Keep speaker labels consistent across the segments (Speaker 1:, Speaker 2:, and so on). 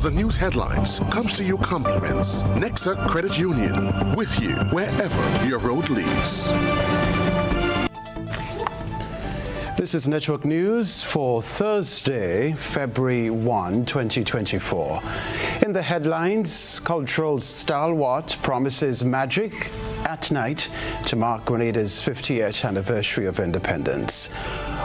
Speaker 1: of the news headlines comes to you compliments. Nexa Credit Union, with you wherever your road leads.
Speaker 2: This is Network News for Thursday, February 1, 2024. In the headlines, cultural stalwart promises magic at night to mark Grenada's 50th anniversary of independence.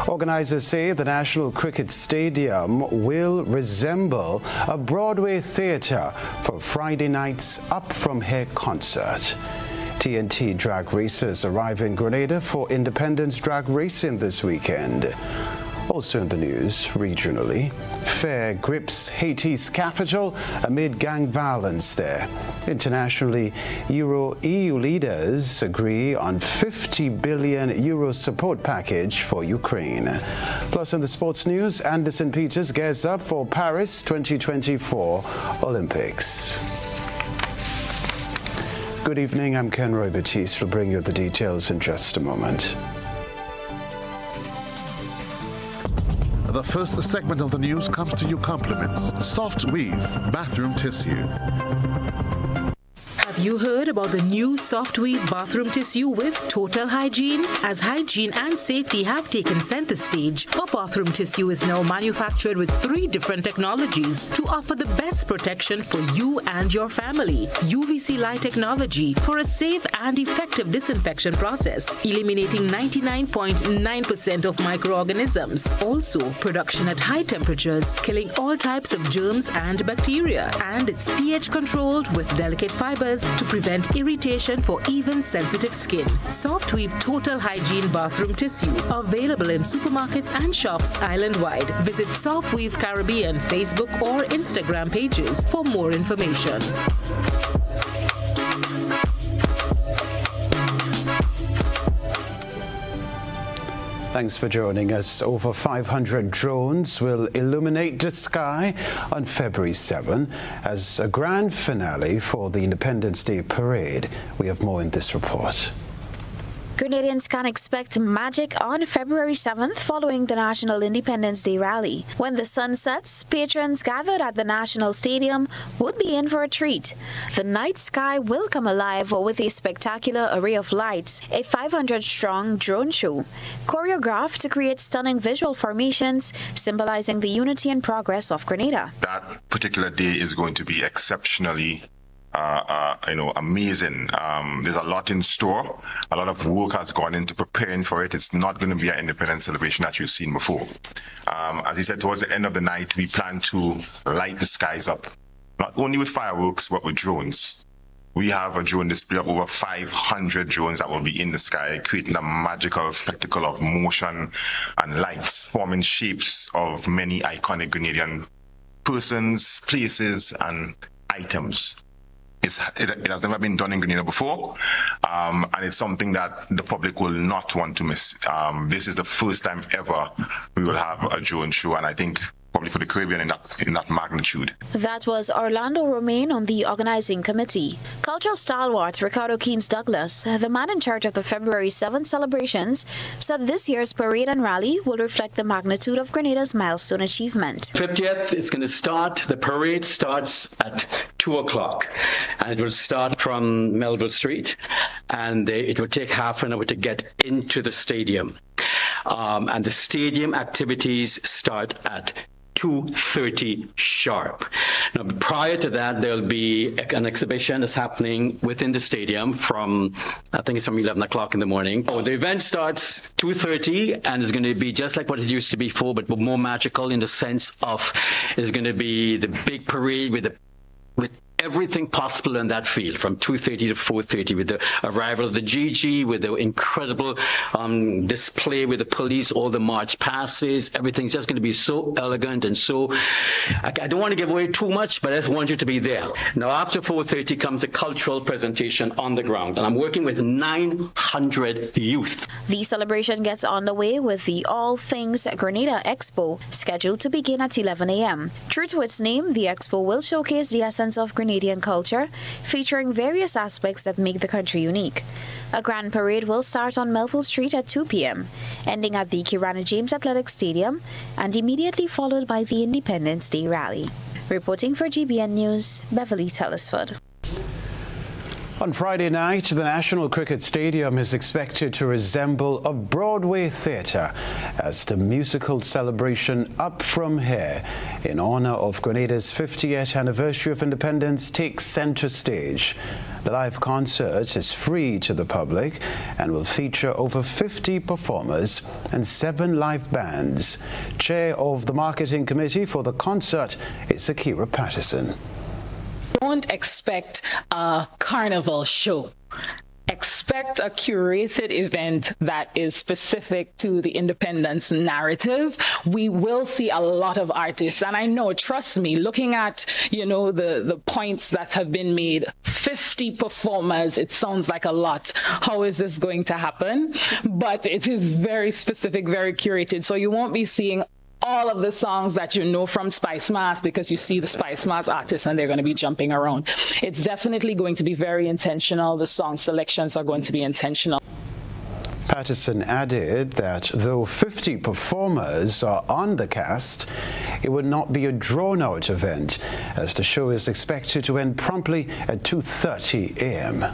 Speaker 2: Organizers say the National Cricket Stadium will resemble a Broadway theater for Friday night's Up From Here concert. TNT drag racers arrive in Grenada for Independence Drag Racing this weekend. Also in the news, regionally, fear grips Haiti's capital amid gang violence there. Internationally, EU leaders agree on €50 billion support package for Ukraine. Plus in the sports news, Anderson Peters gears up for Paris 2024 Olympics. Good evening, I'm Kenroy. Baptiste will bring you the details in just a moment.
Speaker 1: The first segment of the news comes to you compliments. Soft Weave Bathroom Tissue.
Speaker 3: Have you heard about the new Soft Weave bathroom tissue with total hygiene? As hygiene and safety have taken center stage, our bathroom tissue is now manufactured with 3 different technologies to offer the best protection for you and your family. UVC light technology for a safe and effective disinfection process, eliminating 99.9% of microorganisms. Also, production at high temperatures, killing all types of germs and bacteria. And it's pH controlled with delicate fibers to prevent irritation for even sensitive skin. Soft Weave Total Hygiene Bathroom Tissue, available in supermarkets and shops island-wide. Visit Soft Weave Caribbean Facebook or Instagram pages for more information.
Speaker 2: Thanks for joining us. Over 500 drones will illuminate the sky on February 7 as a grand finale for the Independence Day Parade. We have more in this report.
Speaker 4: Grenadians can expect magic on February 7th following the National Independence Day rally. When the sun sets, patrons gathered at the National Stadium would be in for a treat. The night sky will come alive with a spectacular array of lights, a 500-strong drone show, choreographed to create stunning visual formations symbolizing the unity and progress of Grenada.
Speaker 5: That particular day is going to be exceptionally amazing. There's a lot in store. A lot of work has gone into preparing for it. It's not going to be an independence celebration that you've seen before. As he said, towards the end of the night, we plan to light the skies up, not only with fireworks, but with drones. We have a drone display of over 500 drones that will be in the sky, creating a magical spectacle of motion and lights, forming shapes of many iconic Grenadian persons, places, and items. It has never been done in Grenada before, and it's something that the public will not want to miss. This is the first time ever we will have a drone show, and I think probably for the Caribbean in that magnitude.
Speaker 4: That was Orlando Romaine on the organizing committee. Cultural stalwart Ricardo Keynes Douglas, the man in charge of the February 7th celebrations, said this year's parade and rally will reflect the magnitude of Grenada's milestone achievement.
Speaker 6: 50th is going to start. The parade starts at 2 o'clock, and it will start from Melville Street, and it will take half an hour to get into the stadium. And the stadium activities start at 2:30 sharp. Now, prior to that, there'll be an exhibition that's happening within the stadium from 11 o'clock in the morning. The event starts 2:30 and is going to be just like what it used to be before, but more magical in the sense of it's going to be the big parade with everything possible in that field from 2:30 to 4:30 with the arrival of the GG, with the incredible display with the police, all the march passes. Everything's just going to be so elegant and so... I don't want to give away too much, but I just want you to be there. Now, after 4:30 comes a cultural presentation on the ground, and I'm working with 900 youth.
Speaker 4: The celebration gets underway with the All Things Grenada Expo, scheduled to begin at 11 a.m. True to its name, the expo will showcase the essence of Grenadian culture, featuring various aspects that make the country unique. A grand parade will start on Melville Street at 2 p.m., ending at the Kirana James Athletic Stadium, and immediately followed by the Independence Day Rally. Reporting for GBN News, Beverly Telesford.
Speaker 2: On Friday night, the National Cricket Stadium is expected to resemble a Broadway theatre as the musical celebration Up From Here, in honor of Grenada's 50th anniversary of independence, takes center stage. The live concert is free to the public and will feature over 50 performers and 7 live bands. Chair of the Marketing Committee for the concert is Akira Patterson.
Speaker 7: Don't expect a carnival show. Expect a curated event that is specific to the independence narrative. We will see a lot of artists, and I know, trust me, looking at, the points that have been made, 50 performers, it sounds like a lot. How is this going to happen? But it is very specific, very curated. So you won't be seeing all of the songs that you know from Spice Mass, because you see the Spice Mass artists and they're going to be jumping around. It's definitely going to be very intentional. The song selections are going to be intentional.
Speaker 2: Patterson added that though 50 performers are on the cast, it would not be a drawn-out event, as the show is expected to end promptly at 2:30 a.m.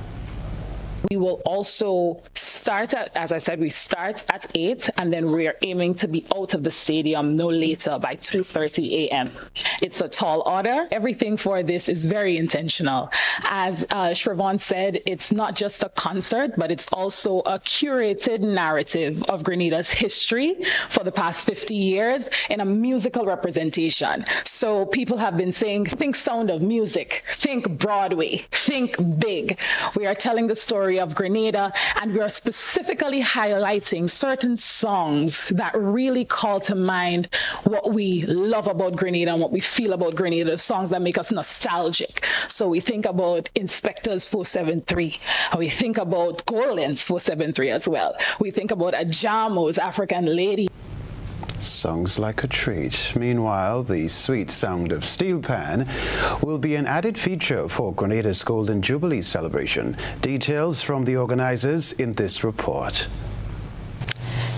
Speaker 7: We will also start at, as I said, we start at 8, and then we are aiming to be out of the stadium no later by 2:30 a.m. It's a tall order. Everything for this is very intentional. As Shrevon said, it's not just a concert, but it's also a curated narrative of Grenada's history for the past 50 years in a musical representation. So people have been saying, think Sound of Music, think Broadway, think big. We are telling the story of Grenada, and we are specifically highlighting certain songs that really call to mind what we love about Grenada and what we feel about Grenada, songs that make us nostalgic. So we think about Inspectors 473, and we think about Goldens 473 as well. We think about Ajamo's African Lady.
Speaker 2: Songs like a treat. Meanwhile, the sweet sound of steel pan will be an added feature for Grenada's Golden Jubilee celebration. Details from the organizers in this report.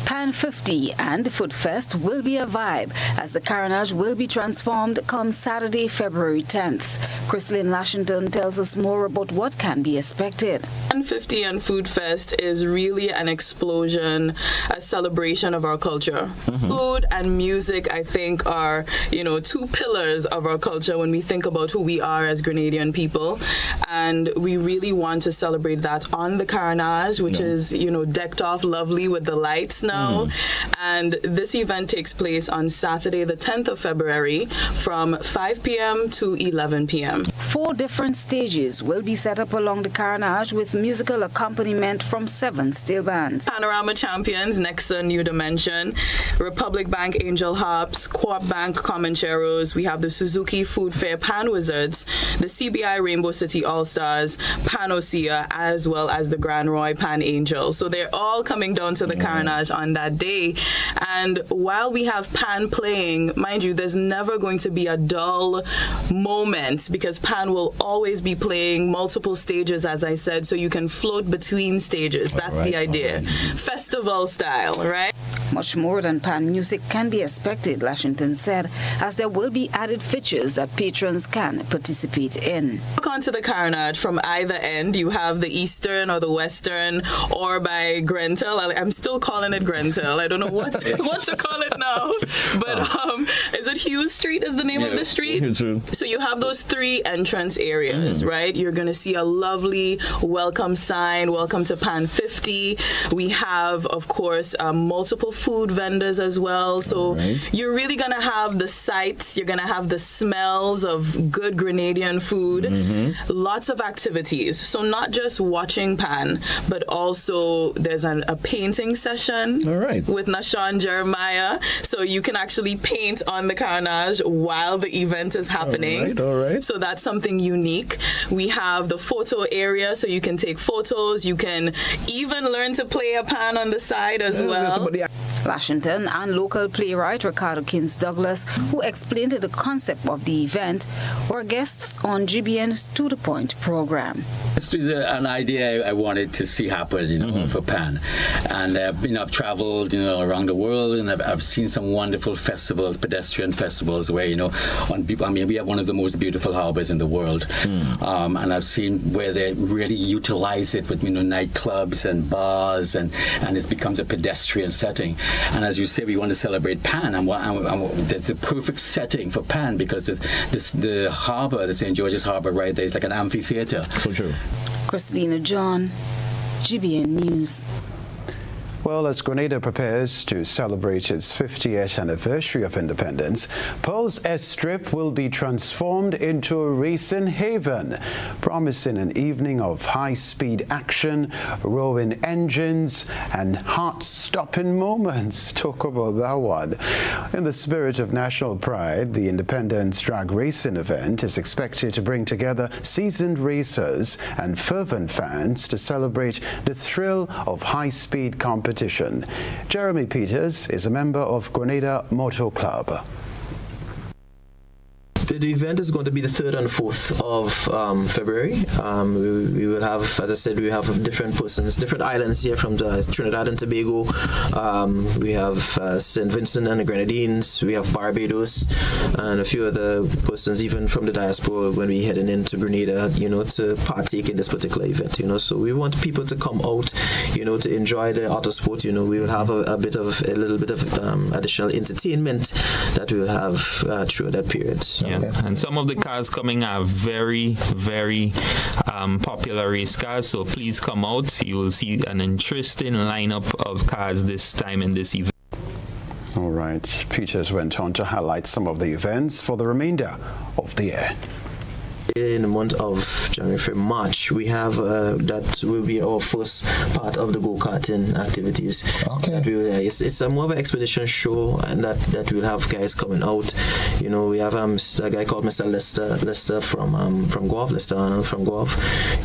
Speaker 3: Pan 50 and the Food Fest will be a vibe, as the carnage will be transformed come Saturday, February 10th. Chrislyn Lashington tells us more about what can be expected.
Speaker 8: Pan 50 and Food Fest is really an explosion, a celebration of our culture. Food and music, I think, are, two pillars of our culture when we think about who we are as Grenadian people. And we really want to celebrate that on the carnage, which is, decked off lovely with the lights now. And this event takes place on Saturday, the 10th of February from 5 p.m. to 11 p.m.
Speaker 3: 4 different stages will be set up along the carnage with musical accompaniment from 7 steel bands.
Speaker 8: Panorama Champions, Nexon New Dimension, Republic Bank Angel Harps, Coop Bank Comancheros, we have the Suzuki Food Fair Pan Wizards, the CBI Rainbow City All-Stars, Panacea, as well as the Kenroy Pan Angels. So they're all coming down to the carnage on that day. And while we have Pan playing, mind you, there's never going to be a dull moment, because Pan will always be playing multiple stages, as I said, so you can float between stages. That's the idea. Festival style, right?
Speaker 3: Much more than Pan music can be expected, Lashington said, as there will be added features that patrons can participate in.
Speaker 8: Look onto the carnage from either end. You have the Eastern or the Western, or by Grentel. I'm still calling it Grentel. I don't know what to call it now. But is it Hughes Street is the name of the street? So you have those 3 entrance areas, right? You're going to see a lovely welcome sign, welcome to Pan 50. We have, of course, multiple food vendors as well. So you're really going to have the sights, you're going to have the smells of good Grenadian food, lots of activities. So not just watching Pan, but also there's a painting session with Nashawn Jeremiah. So you can actually paint on the carnage while the event is happening. So that's something unique. We have the photo area, so you can take photos. You can even learn to play a pan on the side as well.
Speaker 9: Washington, and local playwright Ricardo Kins Douglas, who explained the concept of the event, were guests on GBN's To The Point program.
Speaker 6: This was an idea I wanted to see happen, for PAN. And, I've traveled, around the world, and I've seen some wonderful festivals, pedestrian festivals, where, we have one of the most beautiful harbors in the world. And I've seen where they really utilize it with, nightclubs and bars, and it becomes a pedestrian setting. And as you say, we want to celebrate PAN, and that's a perfect setting for PAN, because the harbor, the St. George's Harbor right there, is like an amphitheater.
Speaker 10: So true.
Speaker 9: Christina John, GBN News.
Speaker 2: Well, as Grenada prepares to celebrate its 50th anniversary of independence, Pearl's airstrip will be transformed into a racing haven, promising an evening of high-speed action, rowing engines, and heart-stopping moments. Talk about that one. In the spirit of national pride, the Independence Drag Racing event is expected to bring together seasoned racers and fervent fans to celebrate the thrill of high-speed competition. Jeremy Peters is a member of Grenada Motor Club.
Speaker 11: The event is going to be the 3rd and 4th of February. We will have, as I said, we have different persons, different islands here from Trinidad and Tobago. We have St. Vincent and the Grenadines. We have Barbados and a few other persons, even from the diaspora, when we heading into Grenada, to partake in this particular event. So we want people to come out, to enjoy the auto sport. We will have a little bit of additional entertainment that we will have through that period. So.
Speaker 10: Yeah. And some of the cars coming are very, very popular race cars, so please come out. You will see an interesting lineup of cars this time in this event.
Speaker 2: All right. Peters went on to highlight some of the events for the remainder of the year.
Speaker 11: In the month of January, February, March, we have that will be our first part of the go-karting activities.
Speaker 12: Okay.
Speaker 11: It's a more of an expedition show, and that we'll have guys coming out. We have a guy called Mr. Lester from Guelph, Lester Arnold from Guelph.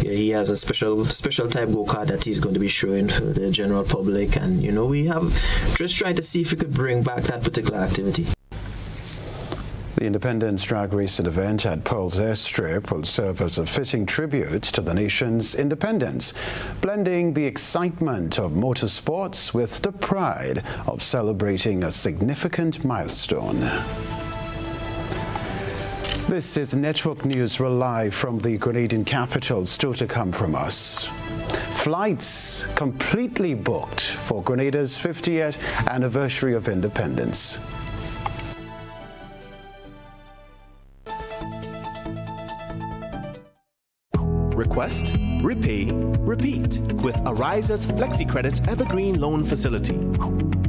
Speaker 11: Yeah, he has a special type go-kart that he's going to be showing for the general public, and we have just trying to see if we could bring back that particular activity.
Speaker 2: The Independence Drag Racing event at Pearl's Airstrip will serve as a fitting tribute to the nation's independence, blending the excitement of motorsports with the pride of celebrating a significant milestone. This is Network News live from the Grenadian capital, still to come from us. Flights completely booked for Grenada's 50th anniversary of independence.
Speaker 13: Request, repay, repeat with Ariza's FlexiCredit Evergreen Loan Facility.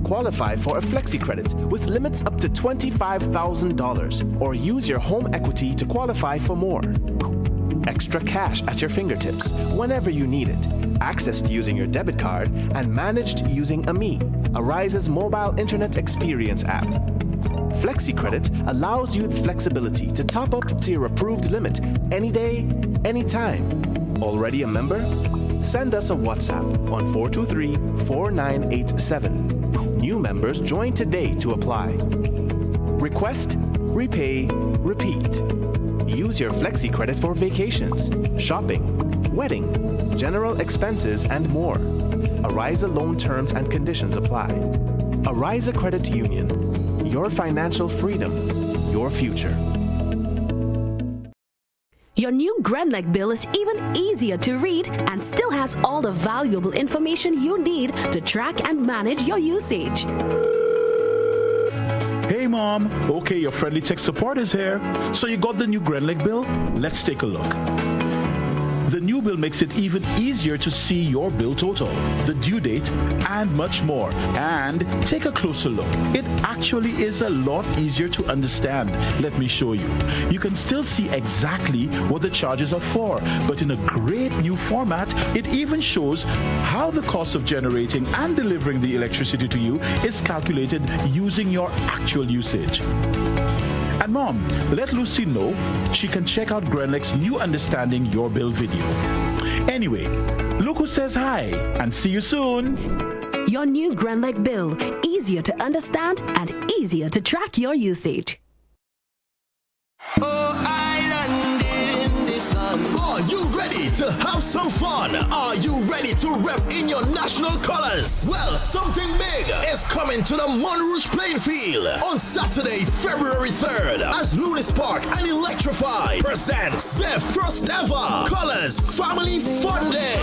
Speaker 13: Qualify for a FlexiCredit with limits up to $25,000 or use your home equity to qualify for more. Extra cash at your fingertips whenever you need it. Accessed using your debit card and managed using AMI, Ariza's mobile internet experience app. FlexiCredit allows you the flexibility to top up to your approved limit any day, anytime. Already a member? Send us a WhatsApp on 423-4987. New members join today to apply. Request, repay, repeat. Use your FlexiCredit for vacations, shopping, wedding, general expenses, and more. Ariza loan terms and conditions apply. Ariza Credit Union. Your financial freedom, your future.
Speaker 14: Your new GrenLec bill is even easier to read and still has all the valuable information you need to track and manage your usage.
Speaker 15: Hey Mom, okay, your friendly tech support is here. So you got the new GrenLec bill? Let's take a look. The new bill makes it even easier to see your bill total, the due date, and much more. And take a closer look. It actually is a lot easier to understand. Let me show you. You can still see exactly what the charges are for, but in a great new format. It even shows how the cost of generating and delivering the electricity to you is calculated using your actual usage. And Mom, let Lucy know she can check out GrenLec's new Understanding Your Bill video. Anyway, look who says hi, and see you soon.
Speaker 14: Your new Grenlec bill, easier to understand and easier to track your usage.
Speaker 12: Are you ready to have some fun? Are you ready to rep in your national colors? Well, something big is coming to the Monrouge playing field on Saturday, February 3rd, as Lunis Park and Electrify presents their first ever Colors Family Fun Day.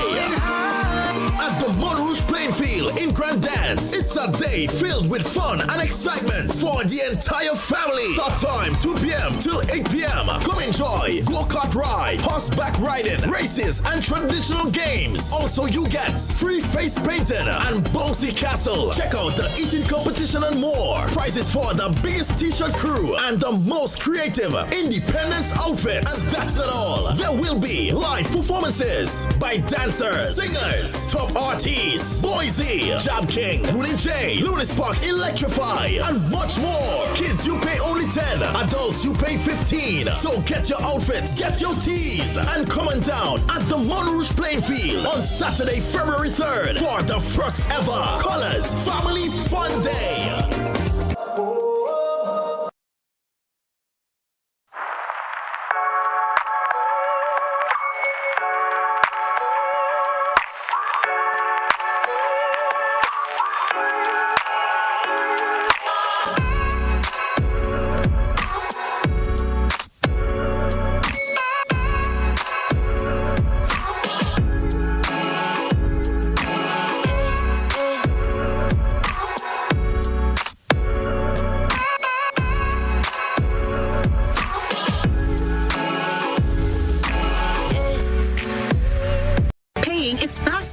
Speaker 12: At the Monrouge playing field in Grand Dance, it's a day filled with fun and excitement for the entire family. Start time 2 p.m. till 8 p.m. Come enjoy go-kart ride, horseback riding, races, and traditional games. Also, you get free face painting and bouncy castle. Check out the eating competition and more. Prizes for the biggest t-shirt crew and the most creative independence outfits. And that's not all. There will be live performances by dancers, singers, top artists, Boise, Jab King, Mooney J, Lunis Park, Electrify, and much more. Kids, you pay only 10. Adults, you pay 15. So get your outfits, get your tees, and come on down at the Monrouge playing field on Saturday, February 3rd for the first ever Colors Family Fun Day.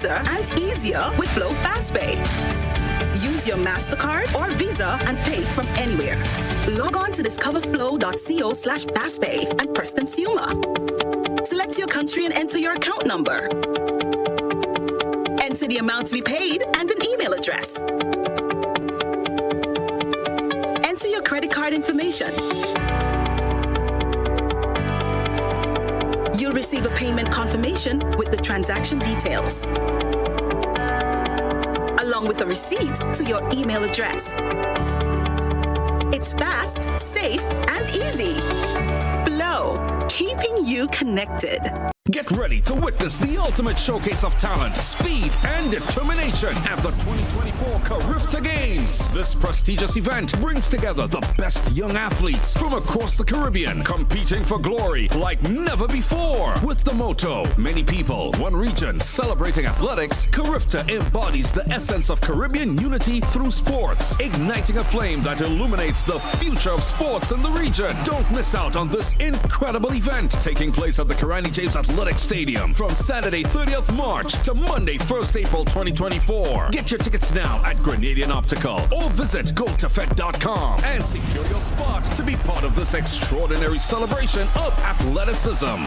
Speaker 16: And easier with Blow FastPay. Use your MasterCard or Visa and pay from anywhere. Log on to discoverflow.co/fastpay and press Consumer. Select your country and enter your account number. Enter the amount to be paid and an email address. Enter your credit card information. You'll receive a payment confirmation with the transaction details, along with a receipt to your email address. It's fast, safe, and easy. Blow, keeping you connected.
Speaker 17: Get ready to witness the ultimate showcase of talent, speed, and determination at the 2024 Carifta Games. This prestigious event brings together the best young athletes from across the Caribbean, competing for glory like never before. With the motto, many people, one region, celebrating athletics, Carifta embodies the essence of Caribbean unity through sports, igniting a flame that illuminates the future of sports in the region. Don't miss out on this incredible event, taking place at the Karani James Athletic Stadium from Saturday 30th March to Monday 1st April 2024. Get your tickets now at Grenadian Optical or visit gotofed.com and secure your spot to be part of this extraordinary celebration of athleticism.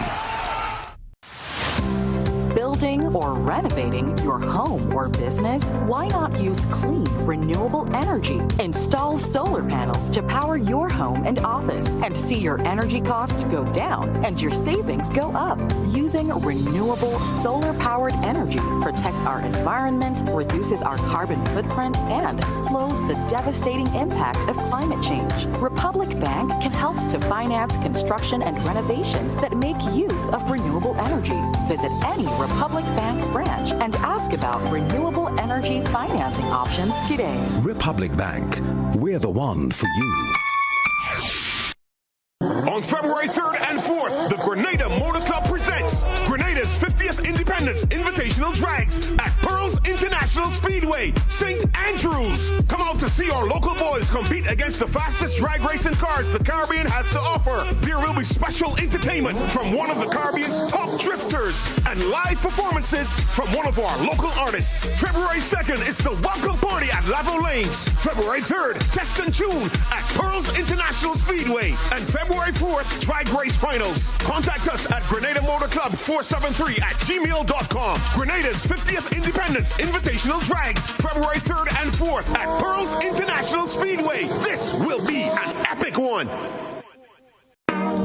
Speaker 18: Building or renovating your home or business? Why not use clean, renewable energy? Install solar panels to power your home and office and see your energy costs go down and your savings go up. Using renewable solar-powered energy protects our environment, reduces our carbon footprint, and slows the devastating impact of climate change. Republic Bank can help to finance construction and renovations that make use of renewable energy. Visit any Republic Bank branch and ask about renewable energy financing options today.
Speaker 19: Republic Bank, we're the one for you.
Speaker 20: On February 3rd and 4th, the Grenada Motor Club presents Grenada's 50th Independence Invitational Drags at Pearls International Speedway, St. Andrews. Come out to see our local boys compete against the fastest drag racing cars the Caribbean has to offer. There will be special entertainment from one of the Caribbean's top drifters and live performances from one of our local artists. February 2nd is the welcome party at Lavo Lanes. February 3rd, Test and Tune at Pearls International Speedway. And February 4th, drag race finals. Contact us at Grenada Motor Club 473@gmail.com. Grenada's 50th Independence Invitational Drags, February 3rd and 4th at Pearls International Speedway. This will be an epic one.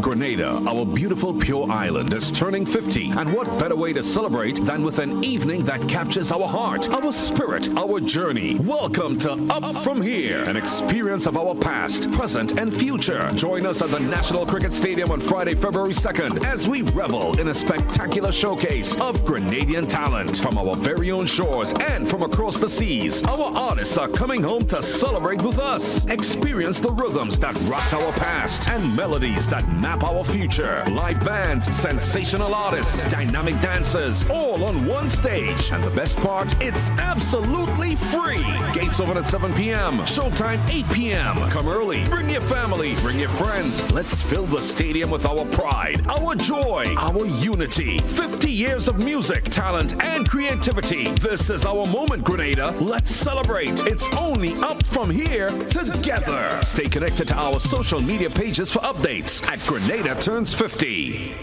Speaker 17: Grenada, our beautiful pure island, is turning 50. And what better way to celebrate than with an evening that captures our heart, our spirit, our journey. Welcome to Up From Here, an experience of our past, present, and future. Join us at the National Cricket Stadium on Friday, February 2nd, as we revel in a spectacular showcase of Grenadian talent from our very own shores and from across the seas. Our artists are coming home to celebrate with us. Experience the rhythms that rocked our past and melodies that map our future. Live bands, sensational artists, dynamic dancers, all on one stage. And the best part, it's absolutely free. Gates open at 7 p.m. Showtime 8 p.m. Come early. Bring your family. Bring your friends. Let's fill the stadium with our pride, our joy, our unity. 50 years of music, talent, and creativity. This is our moment, Grenada. Let's celebrate. It's only Up From Here together. Stay connected to our social media pages for updates at Grenada Turns 50.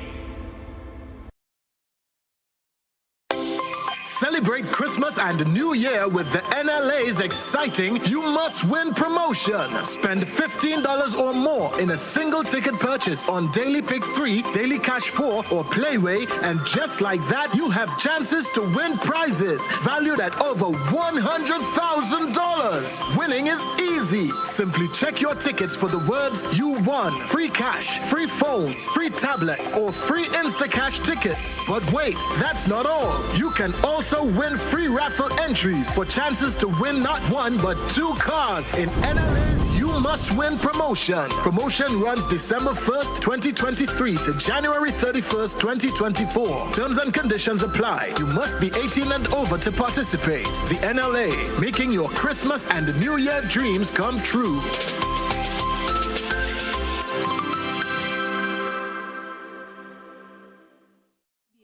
Speaker 12: Celebrate Christmas and New Year with the NLA's exciting You Must Win promotion. Spend $15 or more in a single ticket purchase on Daily Pick 3, Daily Cash 4, or Playway, and just like that, you have chances to win prizes valued at over $100,000. Winning is easy. Simply check your tickets for the words "You won," free cash, free phones, free tablets, or free Instacash tickets. But wait, that's not all. You can also win free raffle entries for chances to win not one but 2 cars in NLA's You Must Win promotion. Promotion runs December 1st, 2023 to January 31st, 2024. Terms and conditions apply. You must be 18 and over to participate. The NLA, making your Christmas and New Year dreams come true.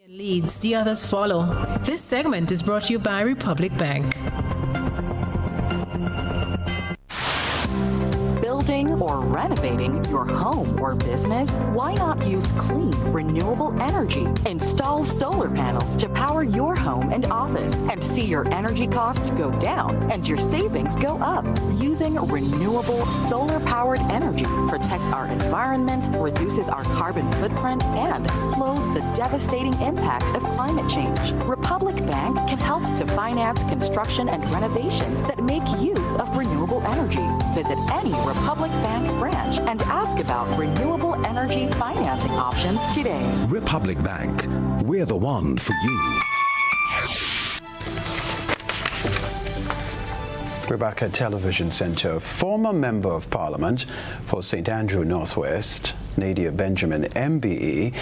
Speaker 21: Leads, the others follow. This segment is brought to you by Republic Bank.
Speaker 18: Building or renovating your home or business? Why not use clean, renewable energy? Install solar panels to power your home and office and see your energy costs go down and your savings go up. Using renewable solar-powered energy protects our environment, reduces our carbon footprint, and slows the devastating impact of climate change. Republic Bank can help to finance construction and renovations that make use of renewable energy. Visit any Republic Bank branch and ask about renewable energy financing options today.
Speaker 19: Republic Bank, we're the one for you.
Speaker 2: We're back at Television Centre. Former Member of Parliament for St. Andrew Northwest, Nadia Benjamin, MBE,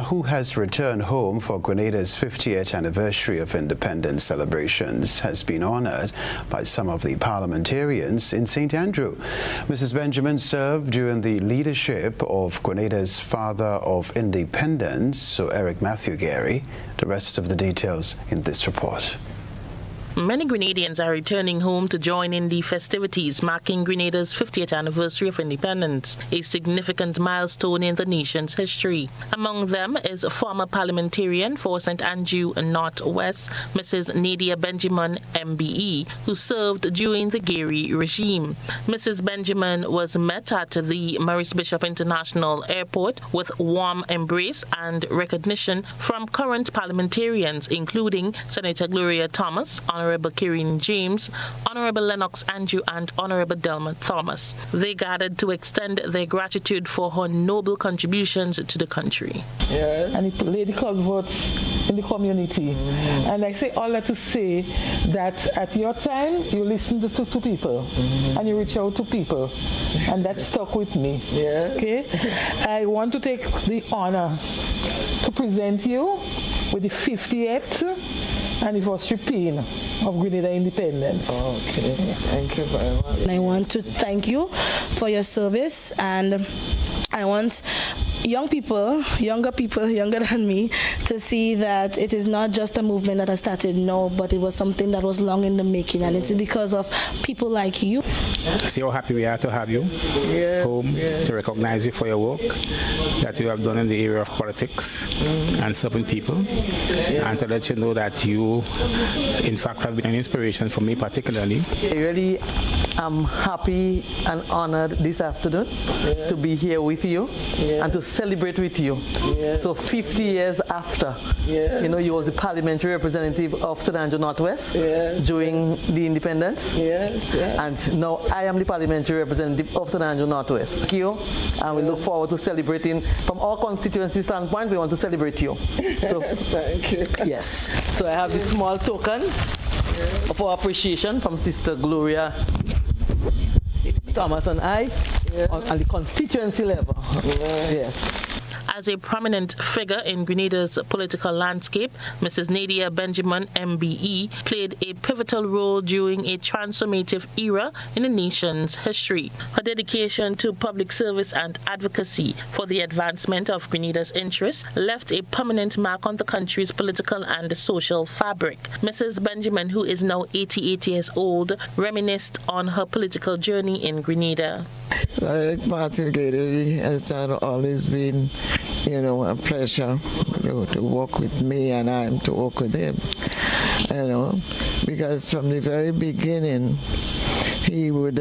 Speaker 2: who has returned home for Grenada's 50th anniversary of independence celebrations, has been honoured by some of the parliamentarians in St. Andrew. Mrs. Benjamin served during the leadership of Grenada's father of independence, Sir Eric Matthew Gary. The rest of the details in this report.
Speaker 22: Many Grenadians are returning home to join in the festivities marking Grenada's 50th anniversary of independence, a significant milestone in the nation's history. Among them is former parliamentarian for St. Andrew Northwest, Mrs. Nadia Benjamin, MBE, who served during the Gary regime. Mrs. Benjamin was met at the Maurice Bishop International Airport with warm embrace and recognition from current parliamentarians, including Senator Gloria Thomas, Honorable Kieran James, Honorable Lennox Andrew, and Honorable Delma Thomas. They gathered to extend their gratitude for her noble contributions to the country.
Speaker 23: Yes. And it laid the cause votes in the community. And I say all that to say that at your time, you listened to people and you reach out to people. And that stuck with me. Yes. Okay? I want to take the honor to present you with the 50th anniversary pin of Grenada independence.
Speaker 24: Okay, thank you very much. I want to thank you for your service, and I want younger people younger than me to see that it is not just a movement that has started now, but it was something that was long in the making, and it's because of people like you.
Speaker 25: See how happy we are to have you home, to recognize you for your work that you have done in the area of politics and serving people, and to let you know that you in fact have been an inspiration for me particularly.
Speaker 23: I really
Speaker 1: I'm happy and honored this afternoon to be here with you and to celebrate with you. So 50 years after, you know, you was the parliamentary representative of St. Andrew Northwest during the independence. And now I am the parliamentary representative of St. Andrew Northwest. Thank you. And we look forward to celebrating. From our constituency standpoint, we want to celebrate you. So,
Speaker 3: thank you.
Speaker 1: Yes. So I have this small token of our appreciation from Sister Gloria Thomas and I on the constituency level. Yes.
Speaker 22: As a prominent figure in Grenada's political landscape, Mrs. Nadia Benjamin, MBE, played a pivotal role during a transformative era in the nation's history. Her dedication to public service and advocacy for the advancement of Grenada's interests left a permanent mark on the country's political and social fabric. Mrs. Benjamin, who is now 88 years old, reminisced on her political journey in Grenada.
Speaker 3: Like Martin Gator has always been, you know, a pleasure, you know, to work with me, and I'm to work with him, you know, because from the very beginning he would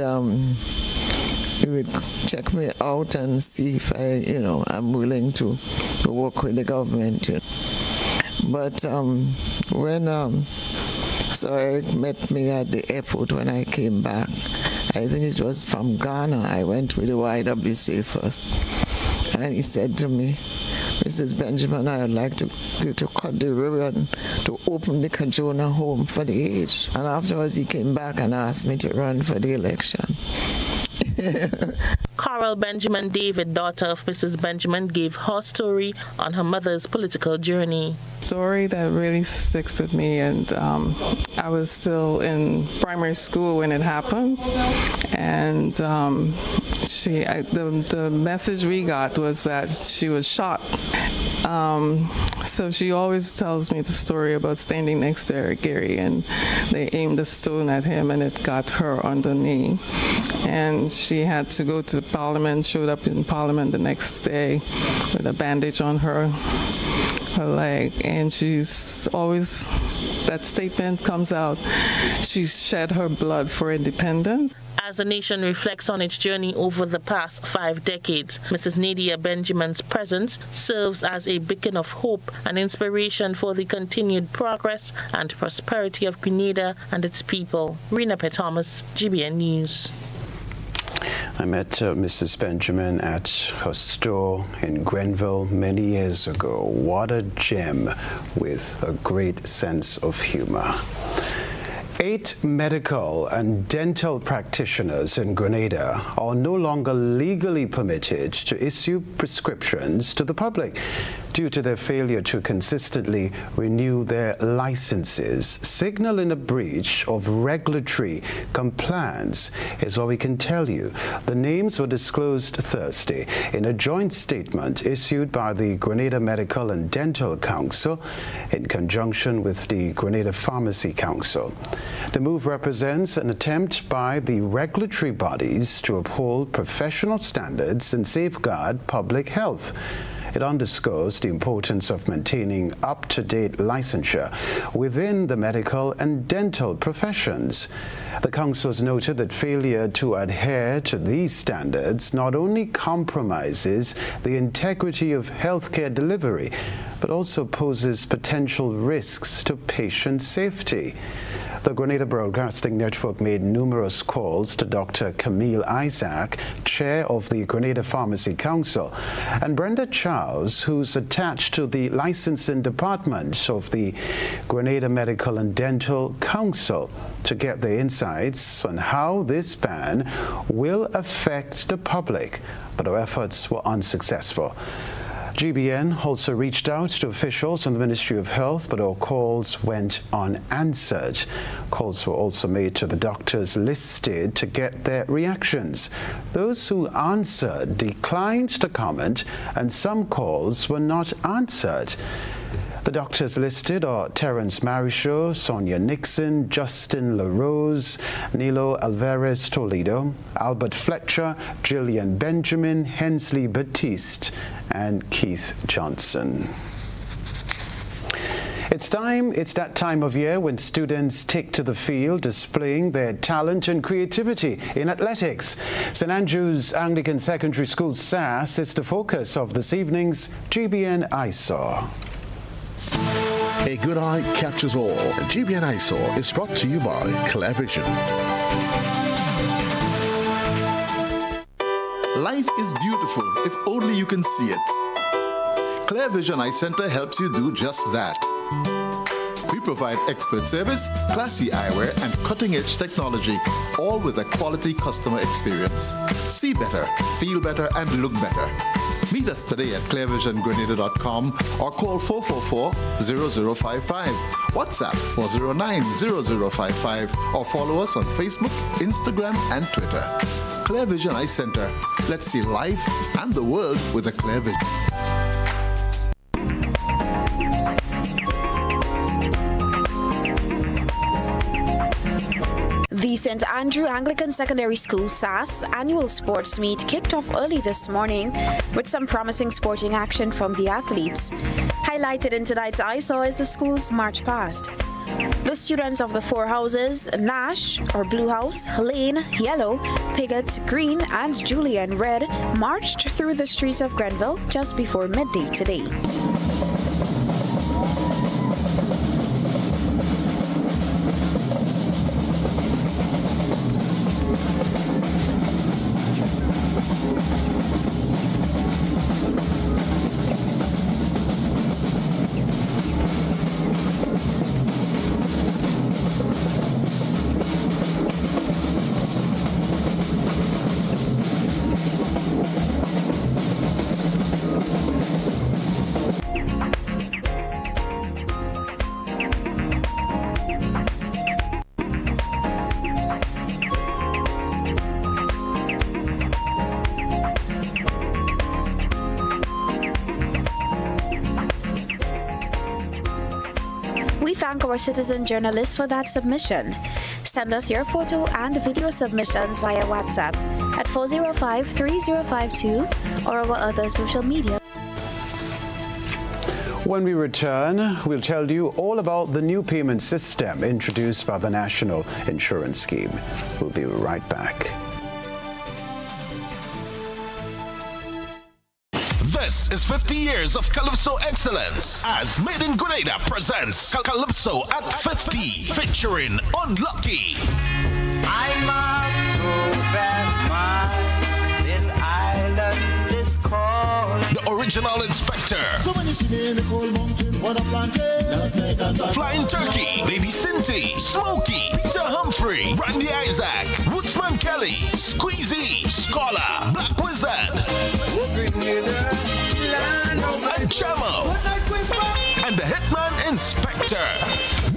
Speaker 3: check me out and see if I'm willing to work with the government. But when so Eric met me at the airport when I came back. I think it was from Ghana. I went with the YWCA first. And he said to me, Mrs. Benjamin, I would like you to cut the ribbon to open the Kajona home for the aged. And afterwards he came back and asked me to run for the election.
Speaker 22: Coral Benjamin David, daughter of Mrs. Benjamin, gave her story on her mother's political journey.
Speaker 4: Story that really sticks with me, and I was still in primary school when it happened, and the message we got was that she was shot. So she always tells me the story about standing next to Eric Gary, and they aimed a stone at him and it got her on the knee, and she had to go to Parliament, showed up in Parliament the next day with a bandage on her leg, and she's always, that statement comes out, she shed her blood for independence.
Speaker 22: As the nation reflects on its journey over the past 5 decades, Mrs. Nadia Benjamin's presence serves as a beacon of hope and inspiration for the continued progress and prosperity of Grenada and its people. Rena P. Thomas, GBN News.
Speaker 2: I met Mrs. Benjamin at her store in Grenville many years ago. What a gem with a great sense of humor. 8 medical and dental practitioners in Grenada are no longer legally permitted to issue prescriptions to the public due to their failure to consistently renew their licenses, signaling a breach of regulatory compliance, is all we can tell you. The names were disclosed Thursday in a joint statement issued by the Grenada Medical and Dental Council in conjunction with the Grenada Pharmacy Council. The move represents an attempt by the regulatory bodies to uphold professional standards and safeguard public health. It underscores the importance of maintaining up-to-date licensure within the medical and dental professions. The council has noted that failure to adhere to these standards not only compromises the integrity of healthcare delivery, but also poses potential risks to patient safety. The Grenada Broadcasting Network made numerous calls to Dr. Camille Isaac, chair of the Grenada Pharmacy Council, and Brenda Charles, who's attached to the licensing department of the Grenada Medical and Dental Council, to get their insights on how this ban will affect the public, but our efforts were unsuccessful. GBN also reached out to officials in the Ministry of Health, but our calls went unanswered. Calls were also made to the doctors listed to get their reactions. Those who answered declined to comment, and some calls were not answered. The doctors listed are Terence Marichaud, Sonia Nixon, Justin LaRose, Nilo Alvarez Toledo, Albert Fletcher, Gillian Benjamin, Hensley Baptiste, and Keith Johnson. It's that time of year when students take to the field, displaying their talent and creativity in athletics. St. Andrew's Anglican Secondary School SAS is the focus of this evening's GBN Eyesore.
Speaker 5: A good eye captures all. GBN Eyesore is brought to you by Clear Vision.
Speaker 6: Life is beautiful if only you can see it. Clear Vision Eye Center helps you do just that. We provide expert service, classy eyewear, and cutting-edge technology, all with a quality customer experience. See better, feel better, and look better. Meet us today at clearvisiongrenada.com or call 444-0055, WhatsApp 409-0055, or follow us on Facebook, Instagram, and Twitter. Clear Vision Eye Center. Let's see life and the world with a clear vision.
Speaker 7: The St. Andrew Anglican Secondary School SAS annual sports meet kicked off early this morning with some promising sporting action from the athletes. Highlighted in tonight's eyesore is the school's march past. The students of the four houses, Nash or Blue House, Lane, Yellow, Piggott, Green, and Julian Red, marched through the streets of Grenville just before midday today. We thank our citizen journalists for that submission. Send us your photo and video submissions via WhatsApp at 405-3052 or our other social media.
Speaker 2: When we return, we'll tell you all about the new payment system introduced by the National Insurance Scheme. We'll be right back.
Speaker 12: This is 50 years of Calypso excellence as Made in Grenada presents Calypso at 50 featuring Unlucky.
Speaker 8: I must go back, my little island is called.
Speaker 12: The original inspector.
Speaker 8: So when you see me in the cold mountain, what a plantain.
Speaker 12: Flying Turkey, Lady Cinty, Smokey, Peter Humphrey, Randy Isaac, Woodsman Kelly, Squeezy, Scholar, Black Wizard, and Chamo, and the Hitman Inspector.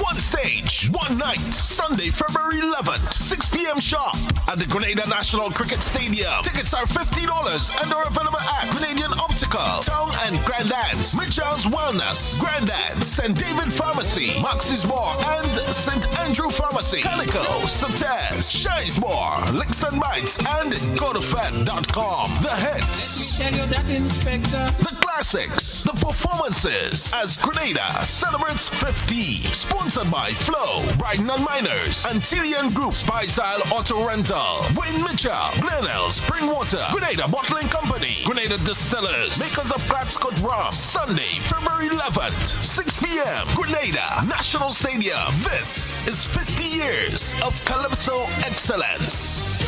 Speaker 12: One stage, one night, Sunday, February 11th, 6 p.m. sharp at the Grenada National Cricket Stadium. Tickets are $50 and are available at Canadian Optical, Town and Grandans, Mitchell's Wellness, Grandans, St. David Pharmacy, Max's Bar, and St. Andrew Pharmacy, Calico, Sates, Shizemore, Licks and Bites, and GoToFed.com. The hits,
Speaker 8: Let me tell you that, Inspector.
Speaker 12: the classics, the performances as Grenada celebrates 50. Sponsored by Flow, Brighton and Miners, Antillean Group, Spicyle Auto Rental, Wayne Mitchell, Glenelg, Springwater, Grenada Bottling Company, Grenada Distillers, makers of Gladscott Rum. Sunday, February 11th, 6 p.m. Grenada National Stadium. This is 50 years of Calypso excellence.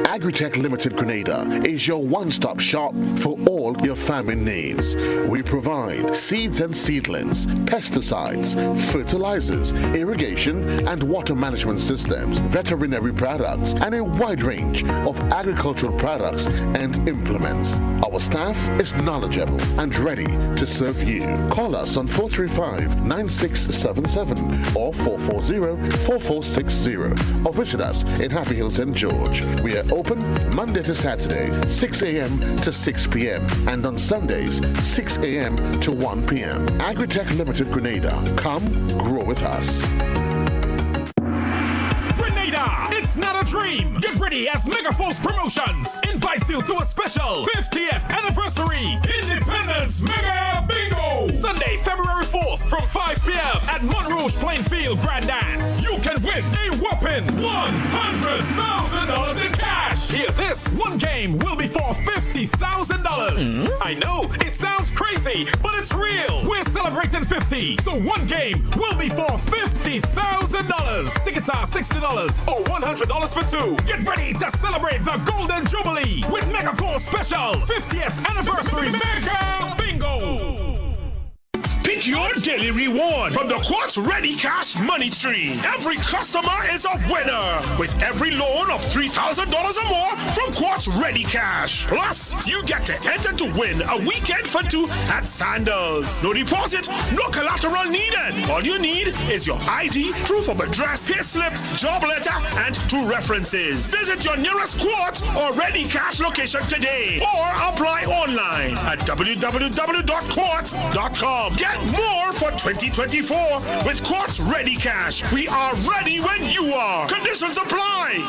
Speaker 5: Agritech Limited Grenada is your one-stop shop for all your farming needs. We provide seeds and seedlings, pesticides, fertilizers, irrigation and water management systems, veterinary products, and a wide range of agricultural products and implements. Our staff is knowledgeable and ready to serve you. Call us on 435-9677 or 440-4460 or visit us in Happy Hill, St. George. We are open Monday to Saturday, 6 a.m. to 6 p.m. and on Sundays, 6 a.m. to 1 p.m. Agritech Limited Grenada. Come grow with us.
Speaker 9: Grenada, it's not a dream. Get ready as Megaforce Promotions invites you to a special 50th anniversary at Monroe Plainfield Grand Dance, you can win a whopping $100,000 in cash. Hear this, one game will be for $50,000. I know, it sounds crazy, but it's real. We're celebrating 50, so one game will be for $50,000. Tickets are $60 or $100 for two. Get ready to celebrate the Golden Jubilee with Mega 4 Special 50th Anniversary Mega Bingo.
Speaker 20: Pick your daily reward from the Quartz Ready Cash Money Tree. Every customer is a winner with every loan of $3,000 or more from Quartz Ready Cash. Plus, you get to enter to win a weekend for two at Sandals. No deposit, no collateral needed. All you need is your ID, proof of address, payslip, job letter, and 2 references. Visit your nearest Quartz or Ready Cash location today or apply online at www.quartz.com. Get more for 2024 with Quartz Ready Cash. We are ready when you are. Conditions apply.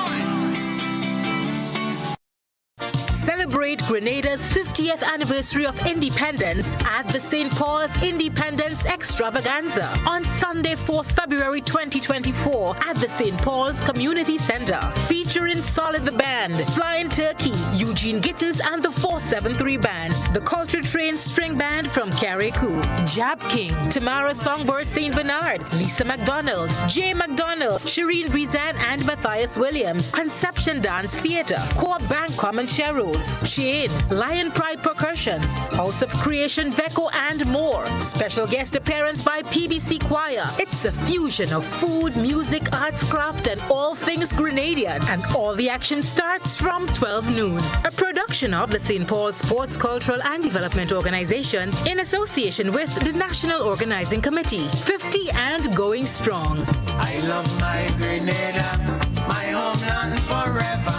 Speaker 21: Celebrate Grenada's 50th anniversary of independence at the St. Paul's Independence Extravaganza on Sunday, 4th February 2024 at the St. Paul's Community Center. Featuring Solid the Band, Flying Turkey, Eugene Gittins and the 473 Band, the Culture Train String Band from Carriacou, Jab King, Tamara Songbird St. Bernard, Lisa McDonald, Jay McDonald, Shireen Brizan and Matthias Williams, Conception Dance Theatre, Core Bank Comancheros, Chain, Lion Pride Percussions, House of Creation Veco and more. Special guest appearance by PBC Choir. It's a fusion of food, music, arts, craft and all things Grenadian, and all the action starts from 12 noon. A production of the St. Paul Sports, Cultural and Development Organization in association with the National Organizing Committee. 50 and going strong.
Speaker 8: I love my Grenada, my homeland forever.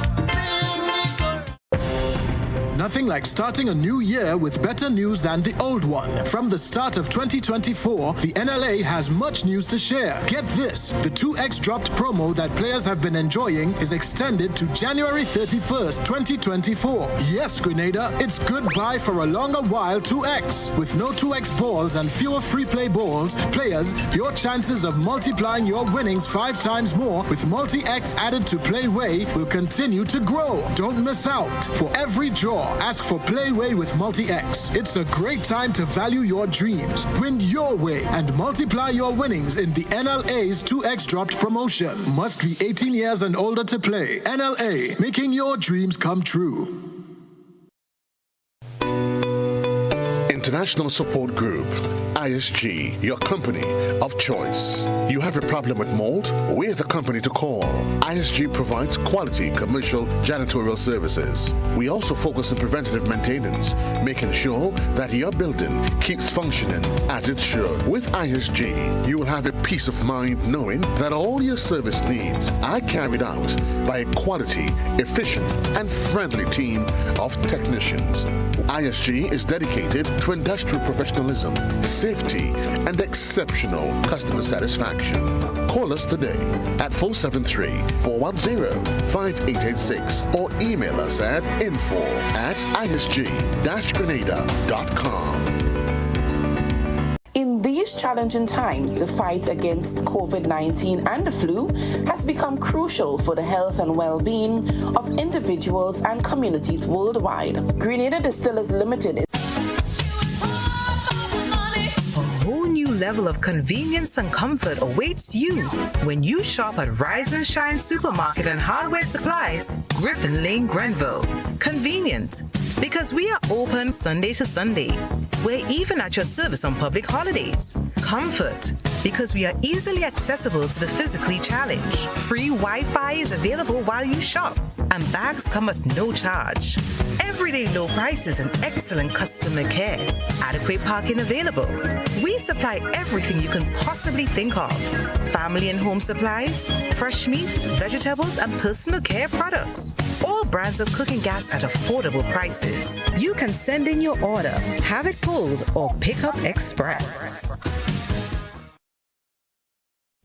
Speaker 10: Nothing like starting a new year with better news than the old one. From the start of 2024, the NLA has much news to share. Get this, the 2X dropped promo that players have been enjoying is extended to January 31st, 2024. Yes, Grenada, it's goodbye for a longer while 2X. With no 2X balls and fewer free play balls, players, your chances of multiplying your winnings 5 times more with Multi-X added to Playway will continue to grow. Don't miss out. For every draw, ask for Playway with Multi-X. It's a great time to value your dreams, win your way, and multiply your winnings in the NLA's 2X dropped promotion. Must be 18 years and older to play. NLA, making your dreams come true.
Speaker 5: International Support Group, ISG, your company of choice. You have a problem with mold? We're the company to call. ISG provides quality commercial janitorial services. We also focus on preventative maintenance, making sure that your building keeps functioning as it should. With ISG, you will have a peace of mind knowing that all your service needs are carried out by a quality, efficient, and friendly team of technicians. ISG is dedicated to industrial professionalism, safety, and exceptional customer satisfaction. Call us today at 473-410-5886 or email us at info@isg-grenada.com.
Speaker 11: In these challenging times, the fight against COVID-19 and the flu has become crucial for the health and well-being of individuals and communities worldwide. Grenada Distillers Limited
Speaker 13: level of convenience and comfort awaits you when you shop at Rise and Shine Supermarket and Hardware Supplies, Griffin Lane, Grenville. Convenient, because we are open Sunday to Sunday. We're even at your service on public holidays. Comfort, because we are easily accessible to the physically challenged. Free Wi-Fi is available while you shop, and bags come at no charge. Everyday low prices and excellent customer care. Adequate parking available. We supply everything you can possibly think of. Family and home supplies, fresh meat, vegetables, and personal care products. All brands of cooking gas at affordable prices. You can send in your order, have it pulled, or pick up express.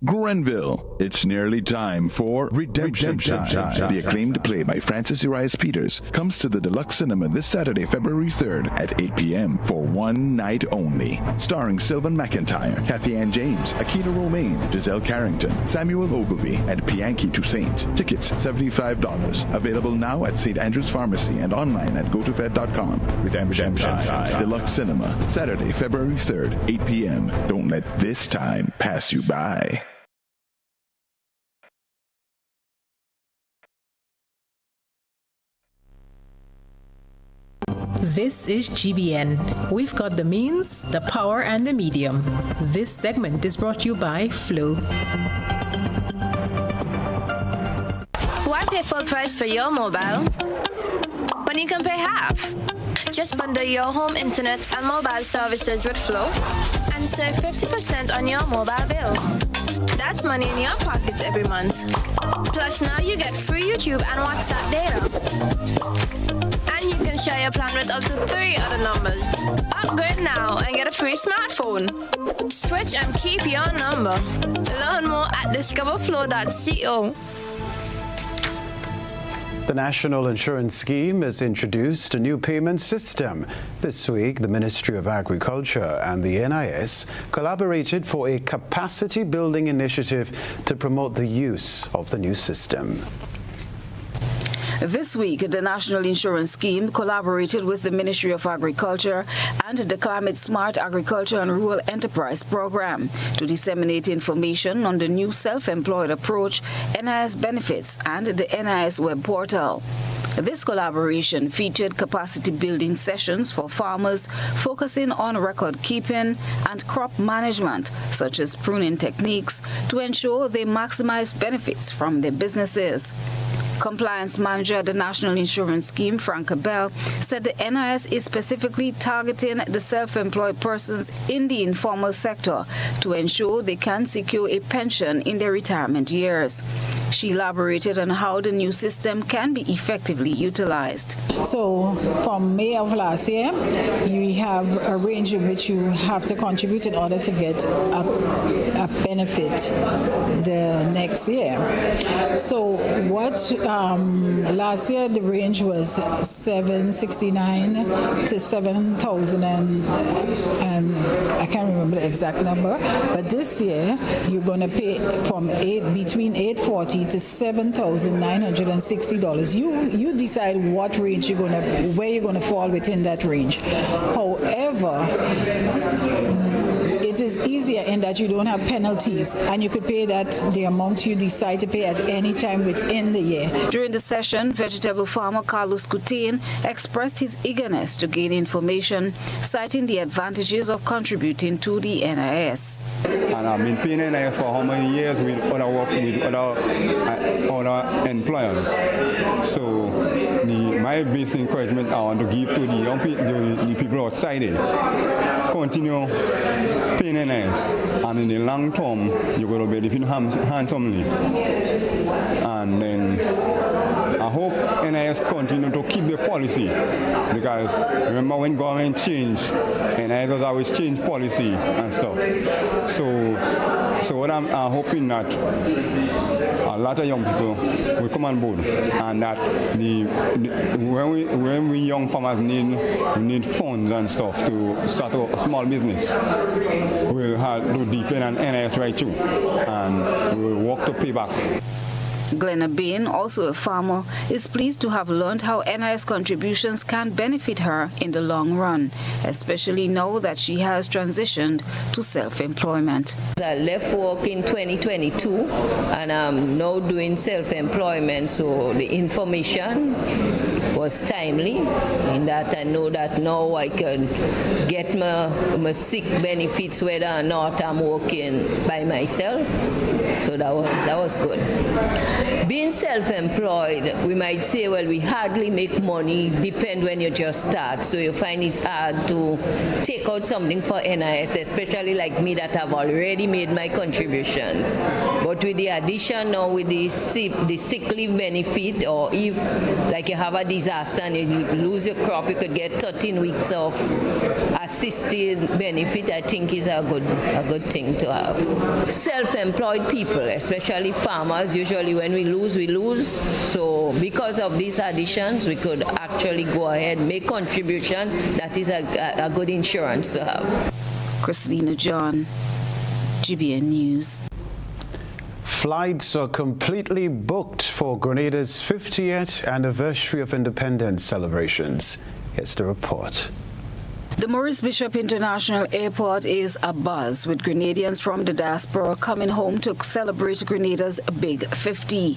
Speaker 14: Grenville, it's nearly time for Redemption Time. The acclaimed play by Francis Urias Peters comes to the Deluxe Cinema this Saturday, February 3rd at 8 p.m. for one night only. Starring Sylvan McIntyre, Kathy Ann James, Akina Romaine, Giselle Carrington, Samuel Ogilvy, and Pianki Toussaint. Tickets $75. Available now at St. Andrew's Pharmacy and online at gotofed.com. Redemption Time. Deluxe Cinema, Saturday, February 3rd, 8 p.m. Don't let this time pass you by.
Speaker 15: This is GBN. We've got the means, the power, and the medium. This segment is brought to you by Flow.
Speaker 16: Why pay full price for your mobile when you can pay half? Just bundle your home internet and mobile services with Flow and save 50% on your mobile bill. That's money in your pockets every month. Plus now you get free YouTube and WhatsApp data. And you can share your plan with up to 3 other numbers. Upgrade now and get a free smartphone. Switch and keep your number. Learn more at discoverflow.co.
Speaker 2: The National Insurance Scheme has introduced a new payment system. This week, the Ministry of Agriculture and the NIS collaborated for a capacity-building initiative to promote the use of the new system.
Speaker 17: This week, the National Insurance Scheme collaborated with the Ministry of Agriculture and the Climate Smart Agriculture and Rural Enterprise Program to disseminate information on the new self-employed approach, NIS benefits, and the NIS web portal. This collaboration featured capacity-building sessions for farmers focusing on record keeping and crop management, such as pruning techniques, to ensure they maximize benefits from their businesses. Compliance Manager at the National Insurance Scheme, Frank Abel, said the NIS is specifically targeting the self-employed persons in the informal sector to ensure they can secure a pension in their retirement years. She elaborated on how the new system can be effectively utilized.
Speaker 18: So from May of last year, you have a range in which you have to contribute in order to get a benefit the next year. So what last year the range was $769 to $7,000 and I can't remember the exact number, but this year you're going to pay from between $840 to $7,960. You decide what range where you're going to fall within that range. However, it is easier in that you don't have penalties and you could pay the amount you decide to pay at any time within the year.
Speaker 17: During the session, vegetable farmer Carlos Coutin expressed his eagerness to gain information, citing the advantages of contributing to the NIS.
Speaker 26: And I've been paying NIS for how many years with other work with other employers. So my basic encouragement I want to give to the young people, the people outside it, continue paying NIS, and in the long term you're going to benefit handsomely. And then I hope NIS continue to keep the policy, because remember when government changed, NIS has always changed policy and stuff. So what I'm hoping that a lot of young people will come on board, and that when we young farmers need funds and stuff to start a small business, we'll have to depend on NIS right too, and we'll work to pay back.
Speaker 17: Glenna Bain, also a farmer, is pleased to have learned how NIS contributions can benefit her in the long run, especially now that she has transitioned to self-employment.
Speaker 27: I left work in 2022 and I'm now doing self-employment, so the information was timely in that I know that now I can get my sick benefits whether or not I'm working by myself. So that was good. being self-employed, we might say, well, we hardly make money, depend when you just start. So you find it's hard to take out something for NIS, especially like me that have already made my contributions. But with the addition now with the sick leave benefit, or if like you have a disaster and you lose your crop, you could get 13 weeks of assisted benefit. I think is a good thing to have. Self-employed people, especially farmers, usually when we lose, we lose. So because of these additions, we could actually go ahead, make contribution. That is a good insurance to have.
Speaker 17: Christina John, GBN News.
Speaker 2: Flights are completely booked for Grenada's 50th anniversary of independence celebrations. Here's the report.
Speaker 17: The Maurice Bishop International Airport is abuzz with Grenadians from the diaspora coming home to celebrate Grenada's Big 50.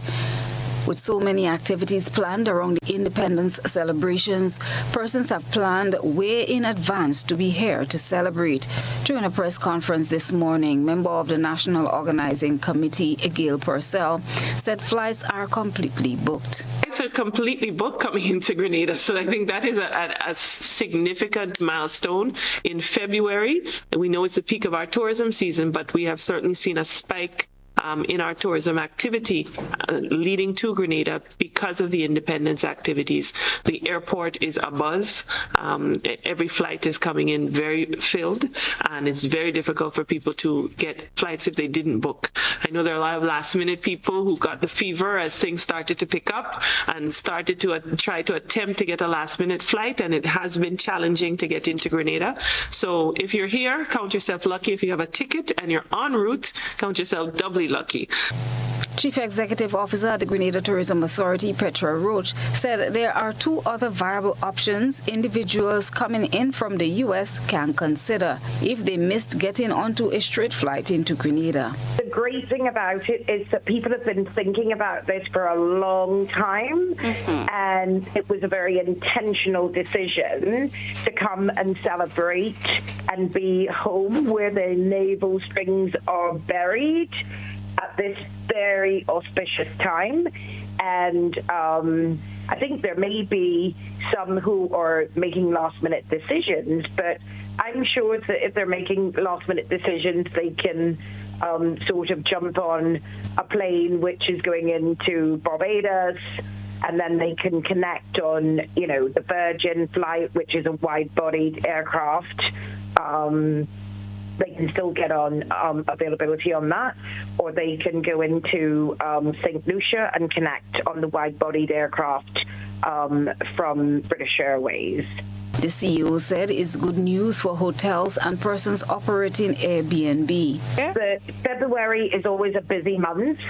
Speaker 17: With so many activities planned around the independence celebrations, persons have planned way in advance to be here to celebrate. During a press conference this morning, member of the National Organizing Committee, Gail Purcell, said flights are completely booked.
Speaker 1: Flights are completely booked coming into Grenada, so I think that is a significant milestone. In February, we know it's the peak of our tourism season, but we have certainly seen a spike in our tourism activity leading to Grenada because of the independence activities. The airport is abuzz. Every flight is coming in very filled, and it's very difficult for people to get flights if they didn't book. I know there are a lot of last-minute people who got the fever as things started to pick up and started to try to attempt to get a last-minute flight, and it has been challenging to get into Grenada. So if you're here, count yourself lucky. If you have a ticket and you're en route, count yourself doubly lucky.
Speaker 17: Chief Executive Officer at the Grenada Tourism Authority, Petra Roach, said there are two other viable options individuals coming in from the U.S. can consider if they missed getting onto a straight flight into Grenada.
Speaker 3: The great thing about it is that people have been thinking about this for a long time, and it was a very intentional decision to come and celebrate and be home where the navel strings are buried at this very auspicious time. And I think there may be some who are making last-minute decisions, but I'm sure that if they're making last-minute decisions, they can sort of jump on a plane which is going into Barbados, and then they can connect on, the Virgin flight, which is a wide-bodied aircraft. They can still get on availability on that, or they can go into St. Lucia and connect on the wide-bodied aircraft from British Airways.
Speaker 17: The CEO said it's good news for hotels and persons operating Airbnb.
Speaker 3: February is always a busy month.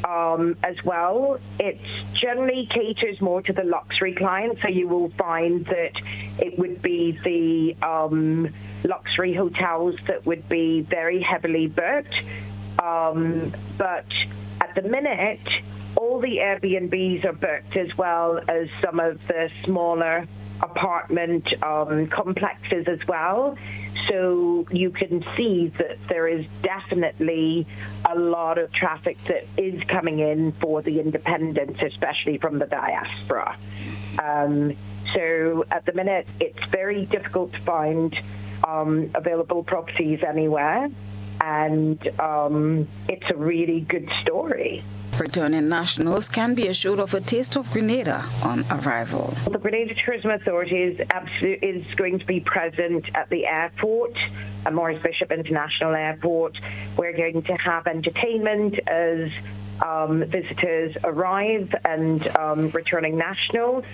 Speaker 3: As well, it generally caters more to the luxury client, so you will find that it would be the luxury hotels that would be very heavily booked. But at the minute, all the Airbnbs are booked, as well as some of the smaller apartment complexes as well. So you can see that there is definitely a lot of traffic that is coming in for the independents, especially from the diaspora. So at the minute, it's very difficult to find available properties anywhere, and it's a really good story.
Speaker 17: Returning nationals can be assured of a taste of Grenada on arrival.
Speaker 3: The Grenada Tourism Authority is going to be present at the airport, at Maurice Bishop International Airport. We're going to have entertainment as visitors arrive and returning nationals.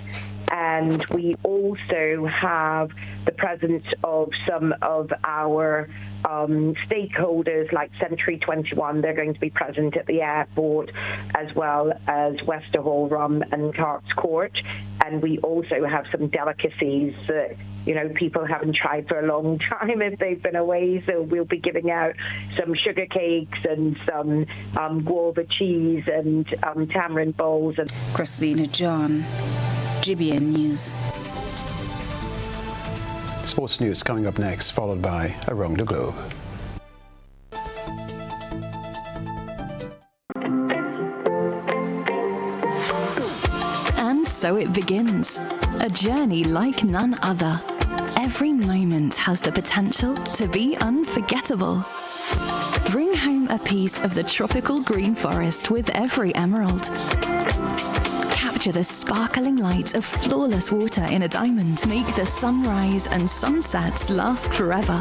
Speaker 3: And we also have the presence of some of our stakeholders like Century 21. They're going to be present at the airport, as well as Westerhall Rum and Clark's Court. And we also have some delicacies that, people haven't tried for a long time if they've been away. So we'll be giving out some sugar cakes and some guava cheese and tamarind bowls.
Speaker 17: Christina John, GBN News.
Speaker 2: Sports news coming up next, followed by Around the Globe.
Speaker 4: so it begins. A journey like none other. Every moment has the potential to be unforgettable. Bring home a piece of the tropical green forest with every emerald. Capture the sparkling light of flawless water in a diamond. Make the sunrise and sunsets last forever.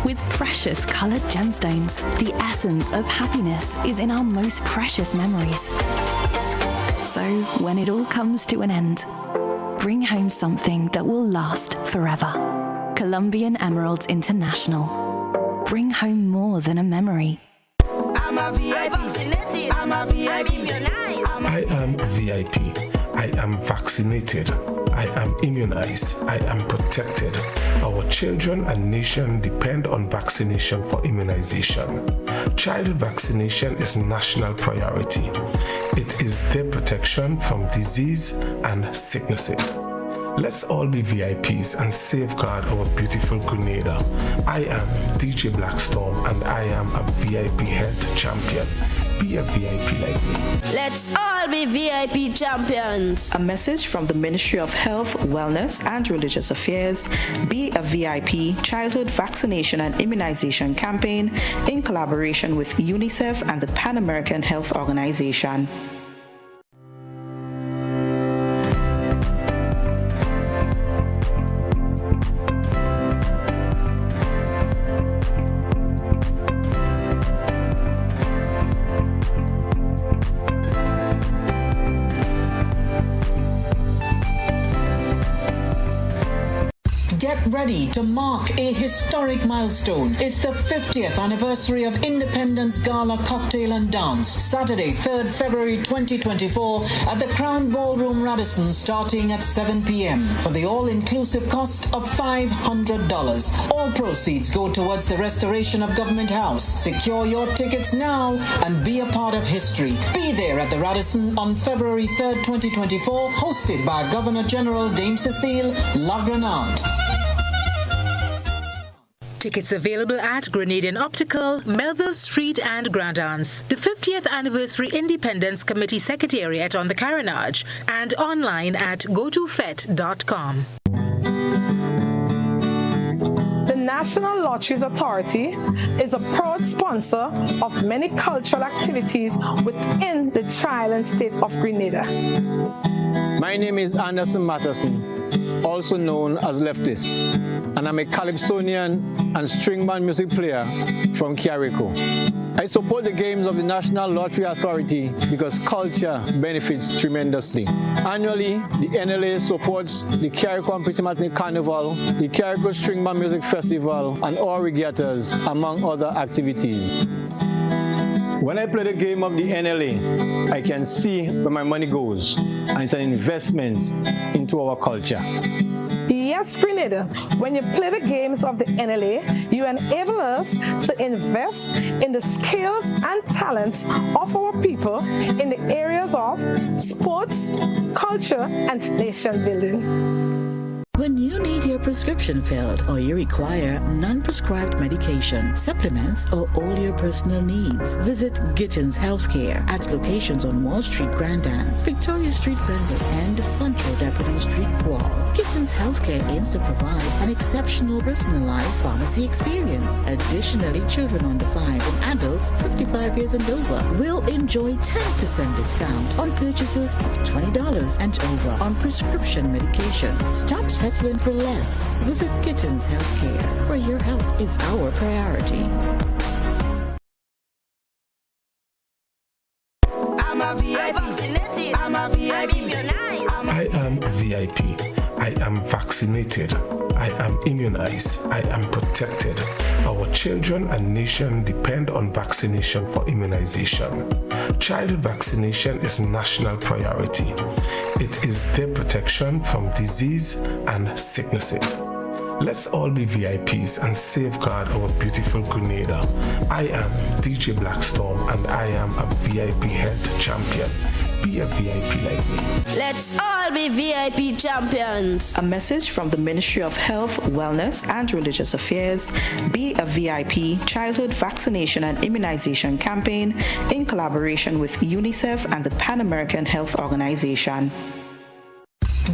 Speaker 4: With precious colored gemstones, the essence of happiness is in our most precious memories. So, when it all comes to an end, bring home something that will last forever. Colombian Emeralds International. Bring home more than a memory.
Speaker 6: I'm a VIP. I'm a VIP.
Speaker 19: I am a VIP. I am vaccinated. I am immunized. I am protected. Our children and nation depend on vaccination for immunization. Childhood vaccination is national priority. It is their protection from disease and sicknesses. Let's all be VIPs and safeguard our beautiful Grenada. I am DJ Blackstorm and I am a VIP health champion. Be a VIP like me.
Speaker 6: Let's all be VIP champions.
Speaker 11: A message from the Ministry of Health, Wellness and Religious Affairs. Be a VIP Childhood Vaccination and Immunization Campaign in collaboration with UNICEF and the Pan American Health Organization.
Speaker 22: Get ready to mark a historic milestone. It's the 50th anniversary of Independence Gala Cocktail and Dance, Saturday, 3rd February 2024 at the Crown Ballroom Radisson, starting at 7 p.m. for the all-inclusive cost of $500. All proceeds go towards the restoration of Government House. Secure your tickets now and be a part of history. Be there at the Radisson on February 3rd, 2024, hosted by Governor General Dame Cecile Lagranade.
Speaker 21: Tickets available at Grenadian Optical, Melville Street and Grand Anse, the 50th Anniversary Independence Committee Secretariat on the Carenage, and online at gotofet.com.
Speaker 23: The National Lotteries Authority is a proud sponsor of many cultural activities within the Tri-Island state of Grenada.
Speaker 24: My name is Anderson Matheson, also known as Leftis, and I'm a calypsonian and string band music player from Carrico. I support the games of the National Lottery Authority because culture benefits tremendously. Annually, the NLA supports the Carrico and Pitamatic Carnival, the Carrico String Band Music Festival, and all regattas, among other activities. When I play the game of the NLA, I can see where my money goes, and it's an investment into our culture.
Speaker 23: Yes, Grenada, when you play the games of the NLA, you enable us to invest in the skills and talents of our people in the areas of sports, culture, and nation building.
Speaker 25: When you need your prescription filled or you require non-prescribed medication, supplements, or all your personal needs, visit Gittins Healthcare at locations on Wall Street, Grand Anse, Victoria Street, Granville, and Central Deputy Street, Wall. Gittins Healthcare aims to provide an exceptional personalized pharmacy experience. Additionally, children under 5 and adults 55 years and over will enjoy 10% discount on purchases of $20 and over on prescription medication. Stop settling for less. Visit Gittins Healthcare, where your health is our priority.
Speaker 6: I'm a VIP. I'm a VIP.
Speaker 19: I am a VIP. I am vaccinated. I am immunized. I am protected. Our children and nation depend on vaccination for immunization. Childhood vaccination is national priority. It is their protection from disease and sicknesses. Let's all be VIPs and safeguard our beautiful Grenada. I am DJ Blackstorm and I am a VIP health champion. Be a VIP like me.
Speaker 6: Let's all be VIP champions.
Speaker 11: A message from the Ministry of Health, Wellness and Religious Affairs. Be a VIP Childhood Vaccination and Immunization Campaign in collaboration with UNICEF and the Pan American Health Organization.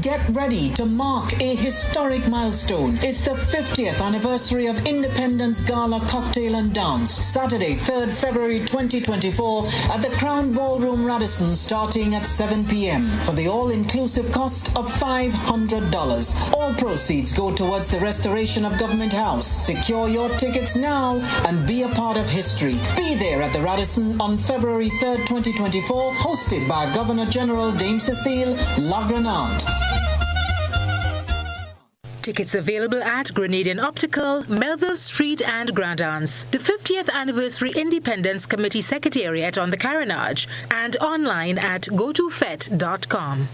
Speaker 22: Get ready to mark a historic milestone. It's the 50th anniversary of Independence Gala Cocktail and Dance, Saturday, 3rd February 2024 at the Crown Ballroom Radisson, starting at 7 p.m. for the all-inclusive cost of $500. All proceeds go towards the restoration of Government House. Secure your tickets now and be a part of history. Be there at the Radisson on February 3rd, 2024, hosted by Governor General Dame Cecile Lagranat.
Speaker 21: Tickets available at Grenadian Optical, Melville Street and Grand Anse, the 50th Anniversary Independence Committee Secretariat on the Carenage, and online at gotofet.com.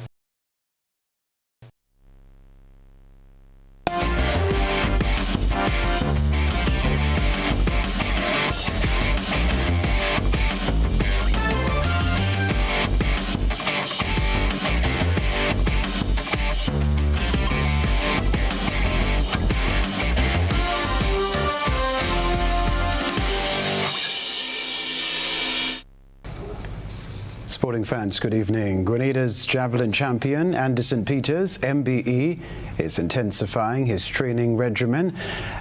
Speaker 2: Sporting fans, good evening. Grenada's javelin champion Anderson Peters, MBE, is intensifying his training regimen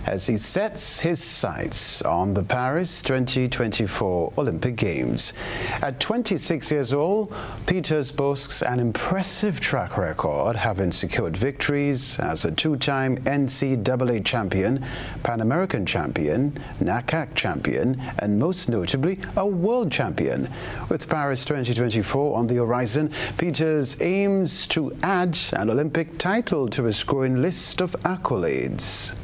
Speaker 2: as he sets his sights on the Paris 2024 Olympic Games. At 26 years old, Peters boasts an impressive track record, having secured victories as a two-time NCAA champion, Pan American champion, NACAC champion, and most notably, a world champion. With Paris 2024 on the horizon, Peters aims to add an Olympic title to his growing list of accolades.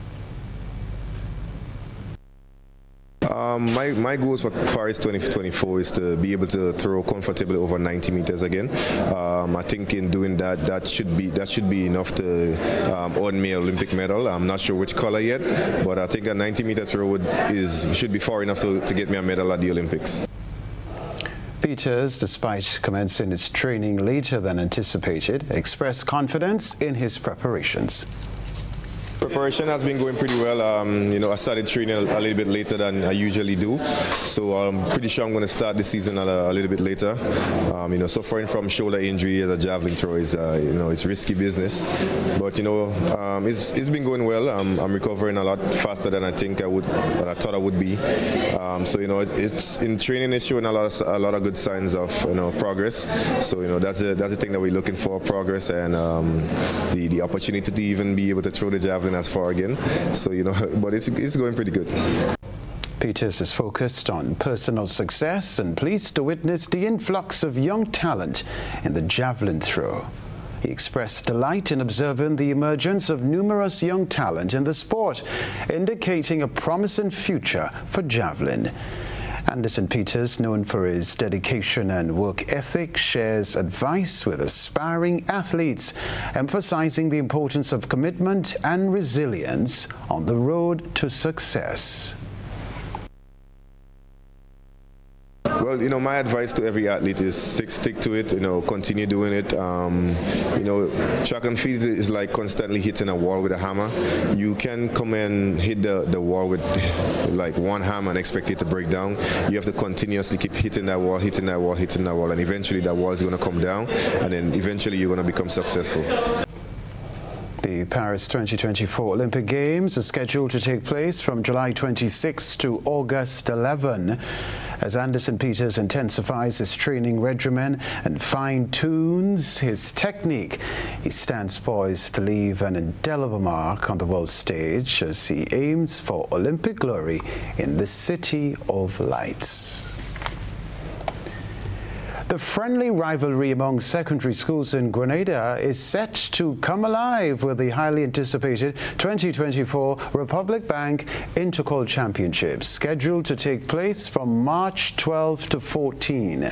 Speaker 5: My goals for Paris 2024 is to be able to throw comfortably over 90 meters again. I think in doing that, that should be enough to earn me an Olympic medal. I'm not sure which color yet, but I think a 90-meter throw should be far enough to get me a medal at the Olympics.
Speaker 2: Peters, despite commencing his training later than anticipated, expressed confidence in his preparations.
Speaker 5: Preparation has been going pretty well. I started training a little bit later than I usually do, so I'm pretty sure I'm going to start the season a little bit later. Suffering from shoulder injury as a javelin throw is, it's risky business, but it's been going well. I'm recovering a lot faster than I thought I would be. It's in training. It's showing a lot of good signs of progress. So that's the thing that we're looking for: progress and the opportunity to even be able to throw the javelin as far again. So but it's going pretty good.
Speaker 2: Peters is focused on personal success and pleased to witness the influx of young talent in the javelin throw. He expressed delight in observing the emergence of numerous young talent in the sport, indicating a promising future for javelin. Anderson Peters, known for his dedication and work ethic, shares advice with aspiring athletes, emphasizing the importance of commitment and resilience on the road to success.
Speaker 5: Well, my advice to every athlete is stick to it, continue doing it. Track and field is like constantly hitting a wall with a hammer. You can come and hit the wall with like one hammer and expect it to break down. You have to continuously keep hitting that wall, and eventually that wall is going to come down, and then eventually you're going to become successful.
Speaker 2: The Paris 2024 Olympic Games are scheduled to take place from July 26 to August 11. As Anderson Peters intensifies his training regimen and fine-tunes his technique, he stands poised to leave an indelible mark on the world stage as he aims for Olympic glory in the City of Lights. The friendly rivalry among secondary schools in Grenada is set to come alive with the highly anticipated 2024 Republic Bank Intercol Championships, scheduled to take place from March 12 to 14.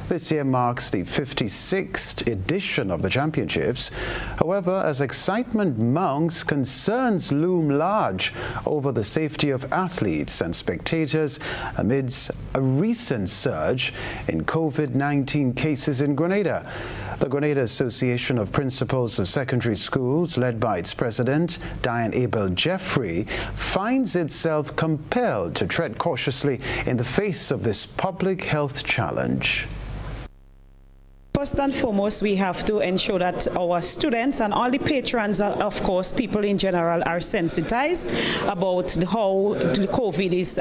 Speaker 2: This year marks the 56th edition of the championships. However, as excitement mounts, concerns loom large over the safety of athletes and spectators amidst a recent surge in COVID-19 cases in Grenada. The Grenada Association of Principals of Secondary Schools, led by its president, Diane Abel Jeffrey, finds itself compelled to tread cautiously in the face of this public health challenge.
Speaker 7: First and foremost, we have to ensure that our students and all the patrons, of course, people in general, are sensitized about how the COVID is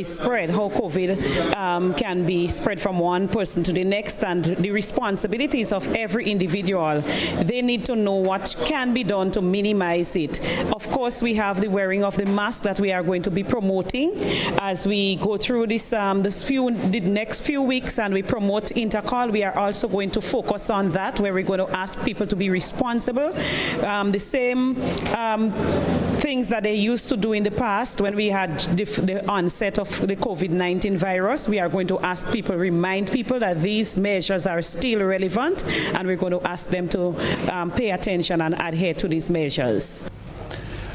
Speaker 7: spread, how COVID can be spread from one person to the next, and the responsibilities of every individual. They need to know what can be done to minimize it. Of course, we have the wearing of the mask that we are going to be promoting as we go through the next few weeks, and we promote intercall. We are also going to focus on that, where we're going to ask people to be responsible. The same things that they used to do in the past when we had the onset of the COVID-19 virus. We are going to ask people, remind people that these measures are still relevant, and we're going to ask them to pay attention and adhere to these measures.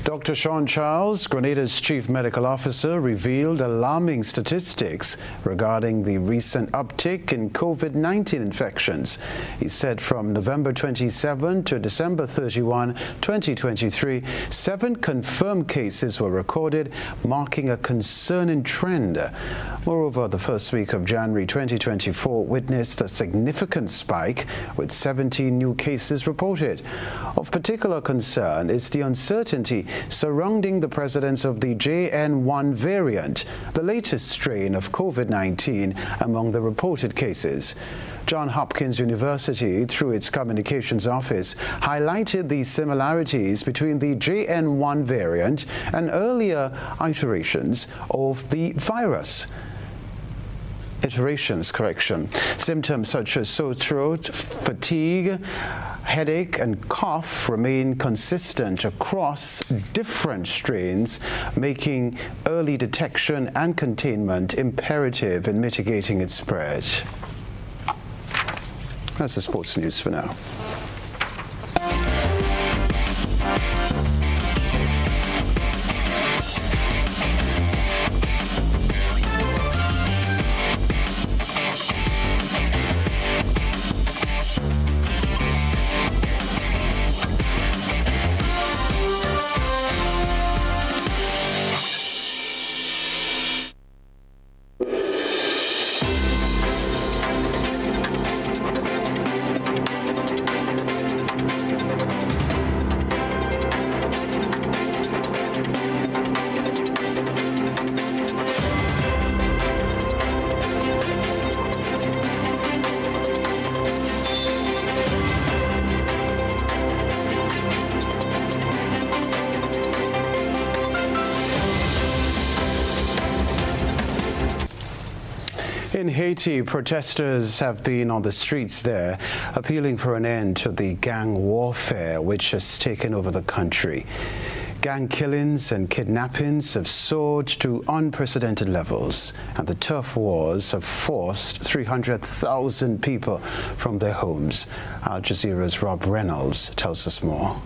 Speaker 2: Dr. Sean Charles, Grenada's Chief Medical Officer, revealed alarming statistics regarding the recent uptick in COVID-19 infections. He said from November 27 to December 31, 2023, 7 confirmed cases were recorded, marking a concerning trend. Moreover, the first week of January 2024 witnessed a significant spike, with 17 new cases reported. Of particular concern is the uncertainty surrounding the presence of the JN1 variant, the latest strain of COVID-19 among the reported cases. Johns Hopkins University, through its communications office, highlighted the similarities between the JN1 variant and earlier iterations of the virus. Symptoms such as sore throat, fatigue, headache, and cough remain consistent across different strains, making early detection and containment imperative in mitigating its spread. That's the sports news for now. In Haiti, protesters have been on the streets there, appealing for an end to the gang warfare which has taken over the country. Gang killings and kidnappings have soared to unprecedented levels, and the turf wars have forced 300,000 people from their homes. Al Jazeera's Rob Reynolds tells us more.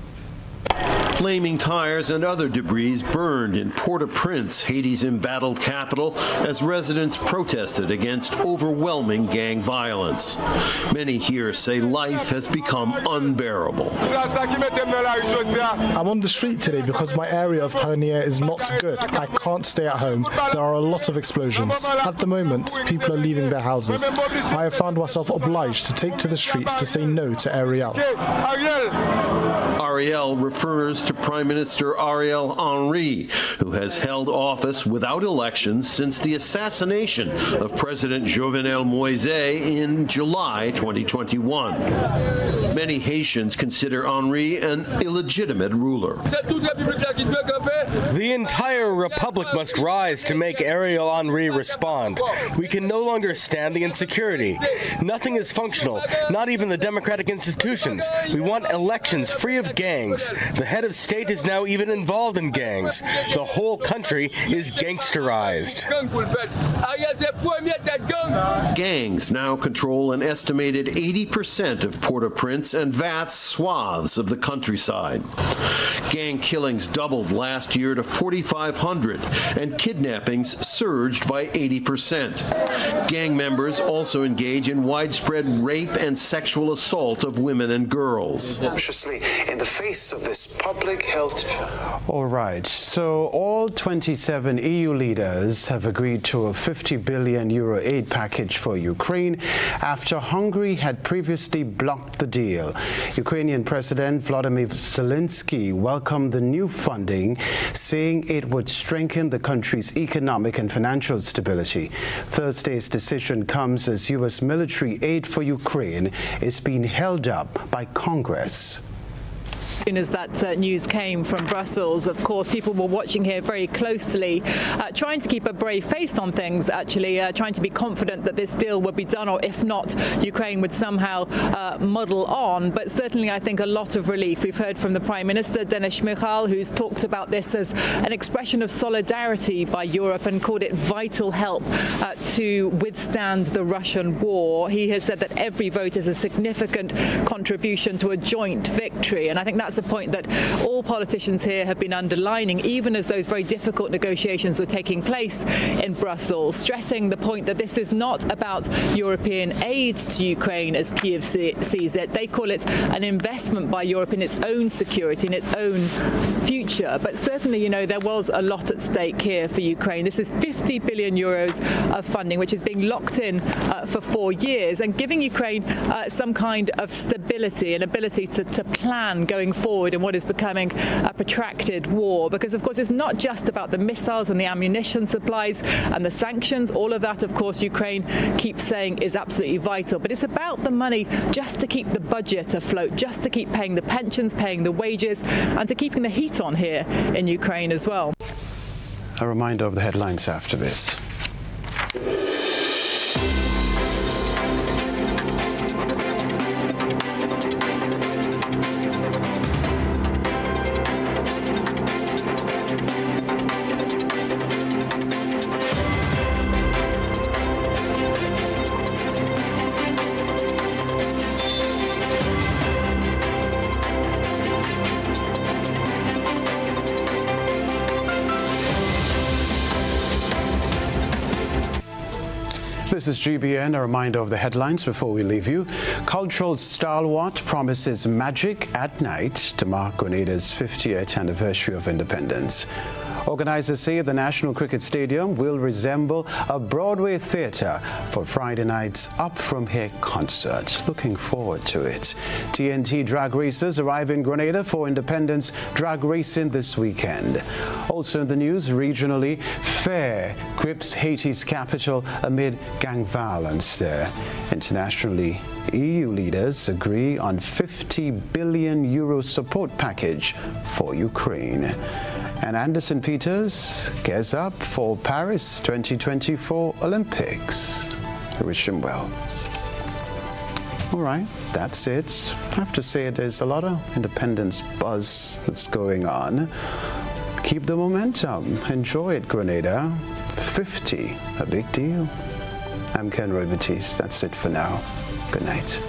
Speaker 8: Flaming tires and other debris burned in Port-au-Prince, Haiti's embattled capital, as residents protested against overwhelming gang violence. Many here say life has become unbearable.
Speaker 9: I'm on the street today because my area of Panier is not good. I can't stay at home. There are a lot of explosions. At the moment, people are leaving their houses. I have found myself obliged to take to the streets to say no to Ariel.
Speaker 8: Ariel refers to Prime Minister Ariel Henry, who has held office without elections since the assassination of President Jovenel Moise in July 2021. Many Haitians consider Henry an illegitimate ruler.
Speaker 10: The entire republic must rise to make Ariel Henry respond. We can no longer stand the insecurity. Nothing is functional, not even the democratic institutions. We want elections free of gangs. The head of state is now even involved in gangs. The whole country is gangsterized.
Speaker 8: Gangs now control an estimated 80% of Port-au-Prince and vast swaths of the countryside. Gang killings doubled last year to 4,500, and kidnappings surged by 80%. Gang members also engage in widespread rape and sexual assault of women and girls.
Speaker 12: In the face of this public health challenge.
Speaker 2: All right, so all 27 EU leaders have agreed to a 50 billion euro aid package for Ukraine after Hungary had previously blocked the deal. Ukrainian President Volodymyr Zelensky welcomed the new funding, saying it would strengthen the country's economic and financial stability. Thursday's decision comes as U.S. military aid for Ukraine is being held up by Congress.
Speaker 13: As soon as that news came from Brussels, of course, people were watching here very closely, trying to keep a brave face on things, actually, trying to be confident that this deal would be done, or if not, Ukraine would somehow muddle on. But certainly, I think a lot of relief. We've heard from the Prime Minister, Denis Shmyhal, who's talked about this as an expression of solidarity by Europe and called it vital help to withstand the Russian war. He has said that every vote is a significant contribution to a joint victory, and I think that's a point that all politicians here have been underlining, even as those very difficult negotiations were taking place in Brussels, stressing the point that this is not about European aid to Ukraine as Kyiv sees it. They call it an investment by Europe in its own security, in its own future. But certainly, you know, there was a lot at stake here for Ukraine. This is 50 billion euros of funding, which is being locked in for 4 years and giving Ukraine some kind of stability and ability to plan going forward in what is becoming a protracted war. Because, of course, it's not just about the missiles and the ammunition supplies and the sanctions. All of that, of course, Ukraine keeps saying is absolutely vital. But it's about the money just to keep the budget afloat, just to keep paying the pensions, paying the wages, and to keeping the heat on here in Ukraine as well.
Speaker 2: A reminder of the headlines after this. This is GBN, a reminder of the headlines before we leave you. Cultural stalwart promises magic at night to mark Grenada's 50th anniversary of independence. Organizers say the National Cricket Stadium will resemble a Broadway theater for Friday night's Up From Here concert. Looking forward to it. TNT drag racers arrive in Grenada for Independence drag racing this weekend. Also in the news, regionally, fear grips Haiti's capital amid gang violence there. Internationally, EU leaders agree on 50 billion euro support package for Ukraine. And Anderson Peters gears up for Paris 2024 Olympics. I wish him well. All right, that's it. I have to say there's a lot of independence buzz that's going on. Keep the momentum. Enjoy it, Grenada. 50, a big deal. I'm Kenroy, Baptiste. That's it for now. Good night.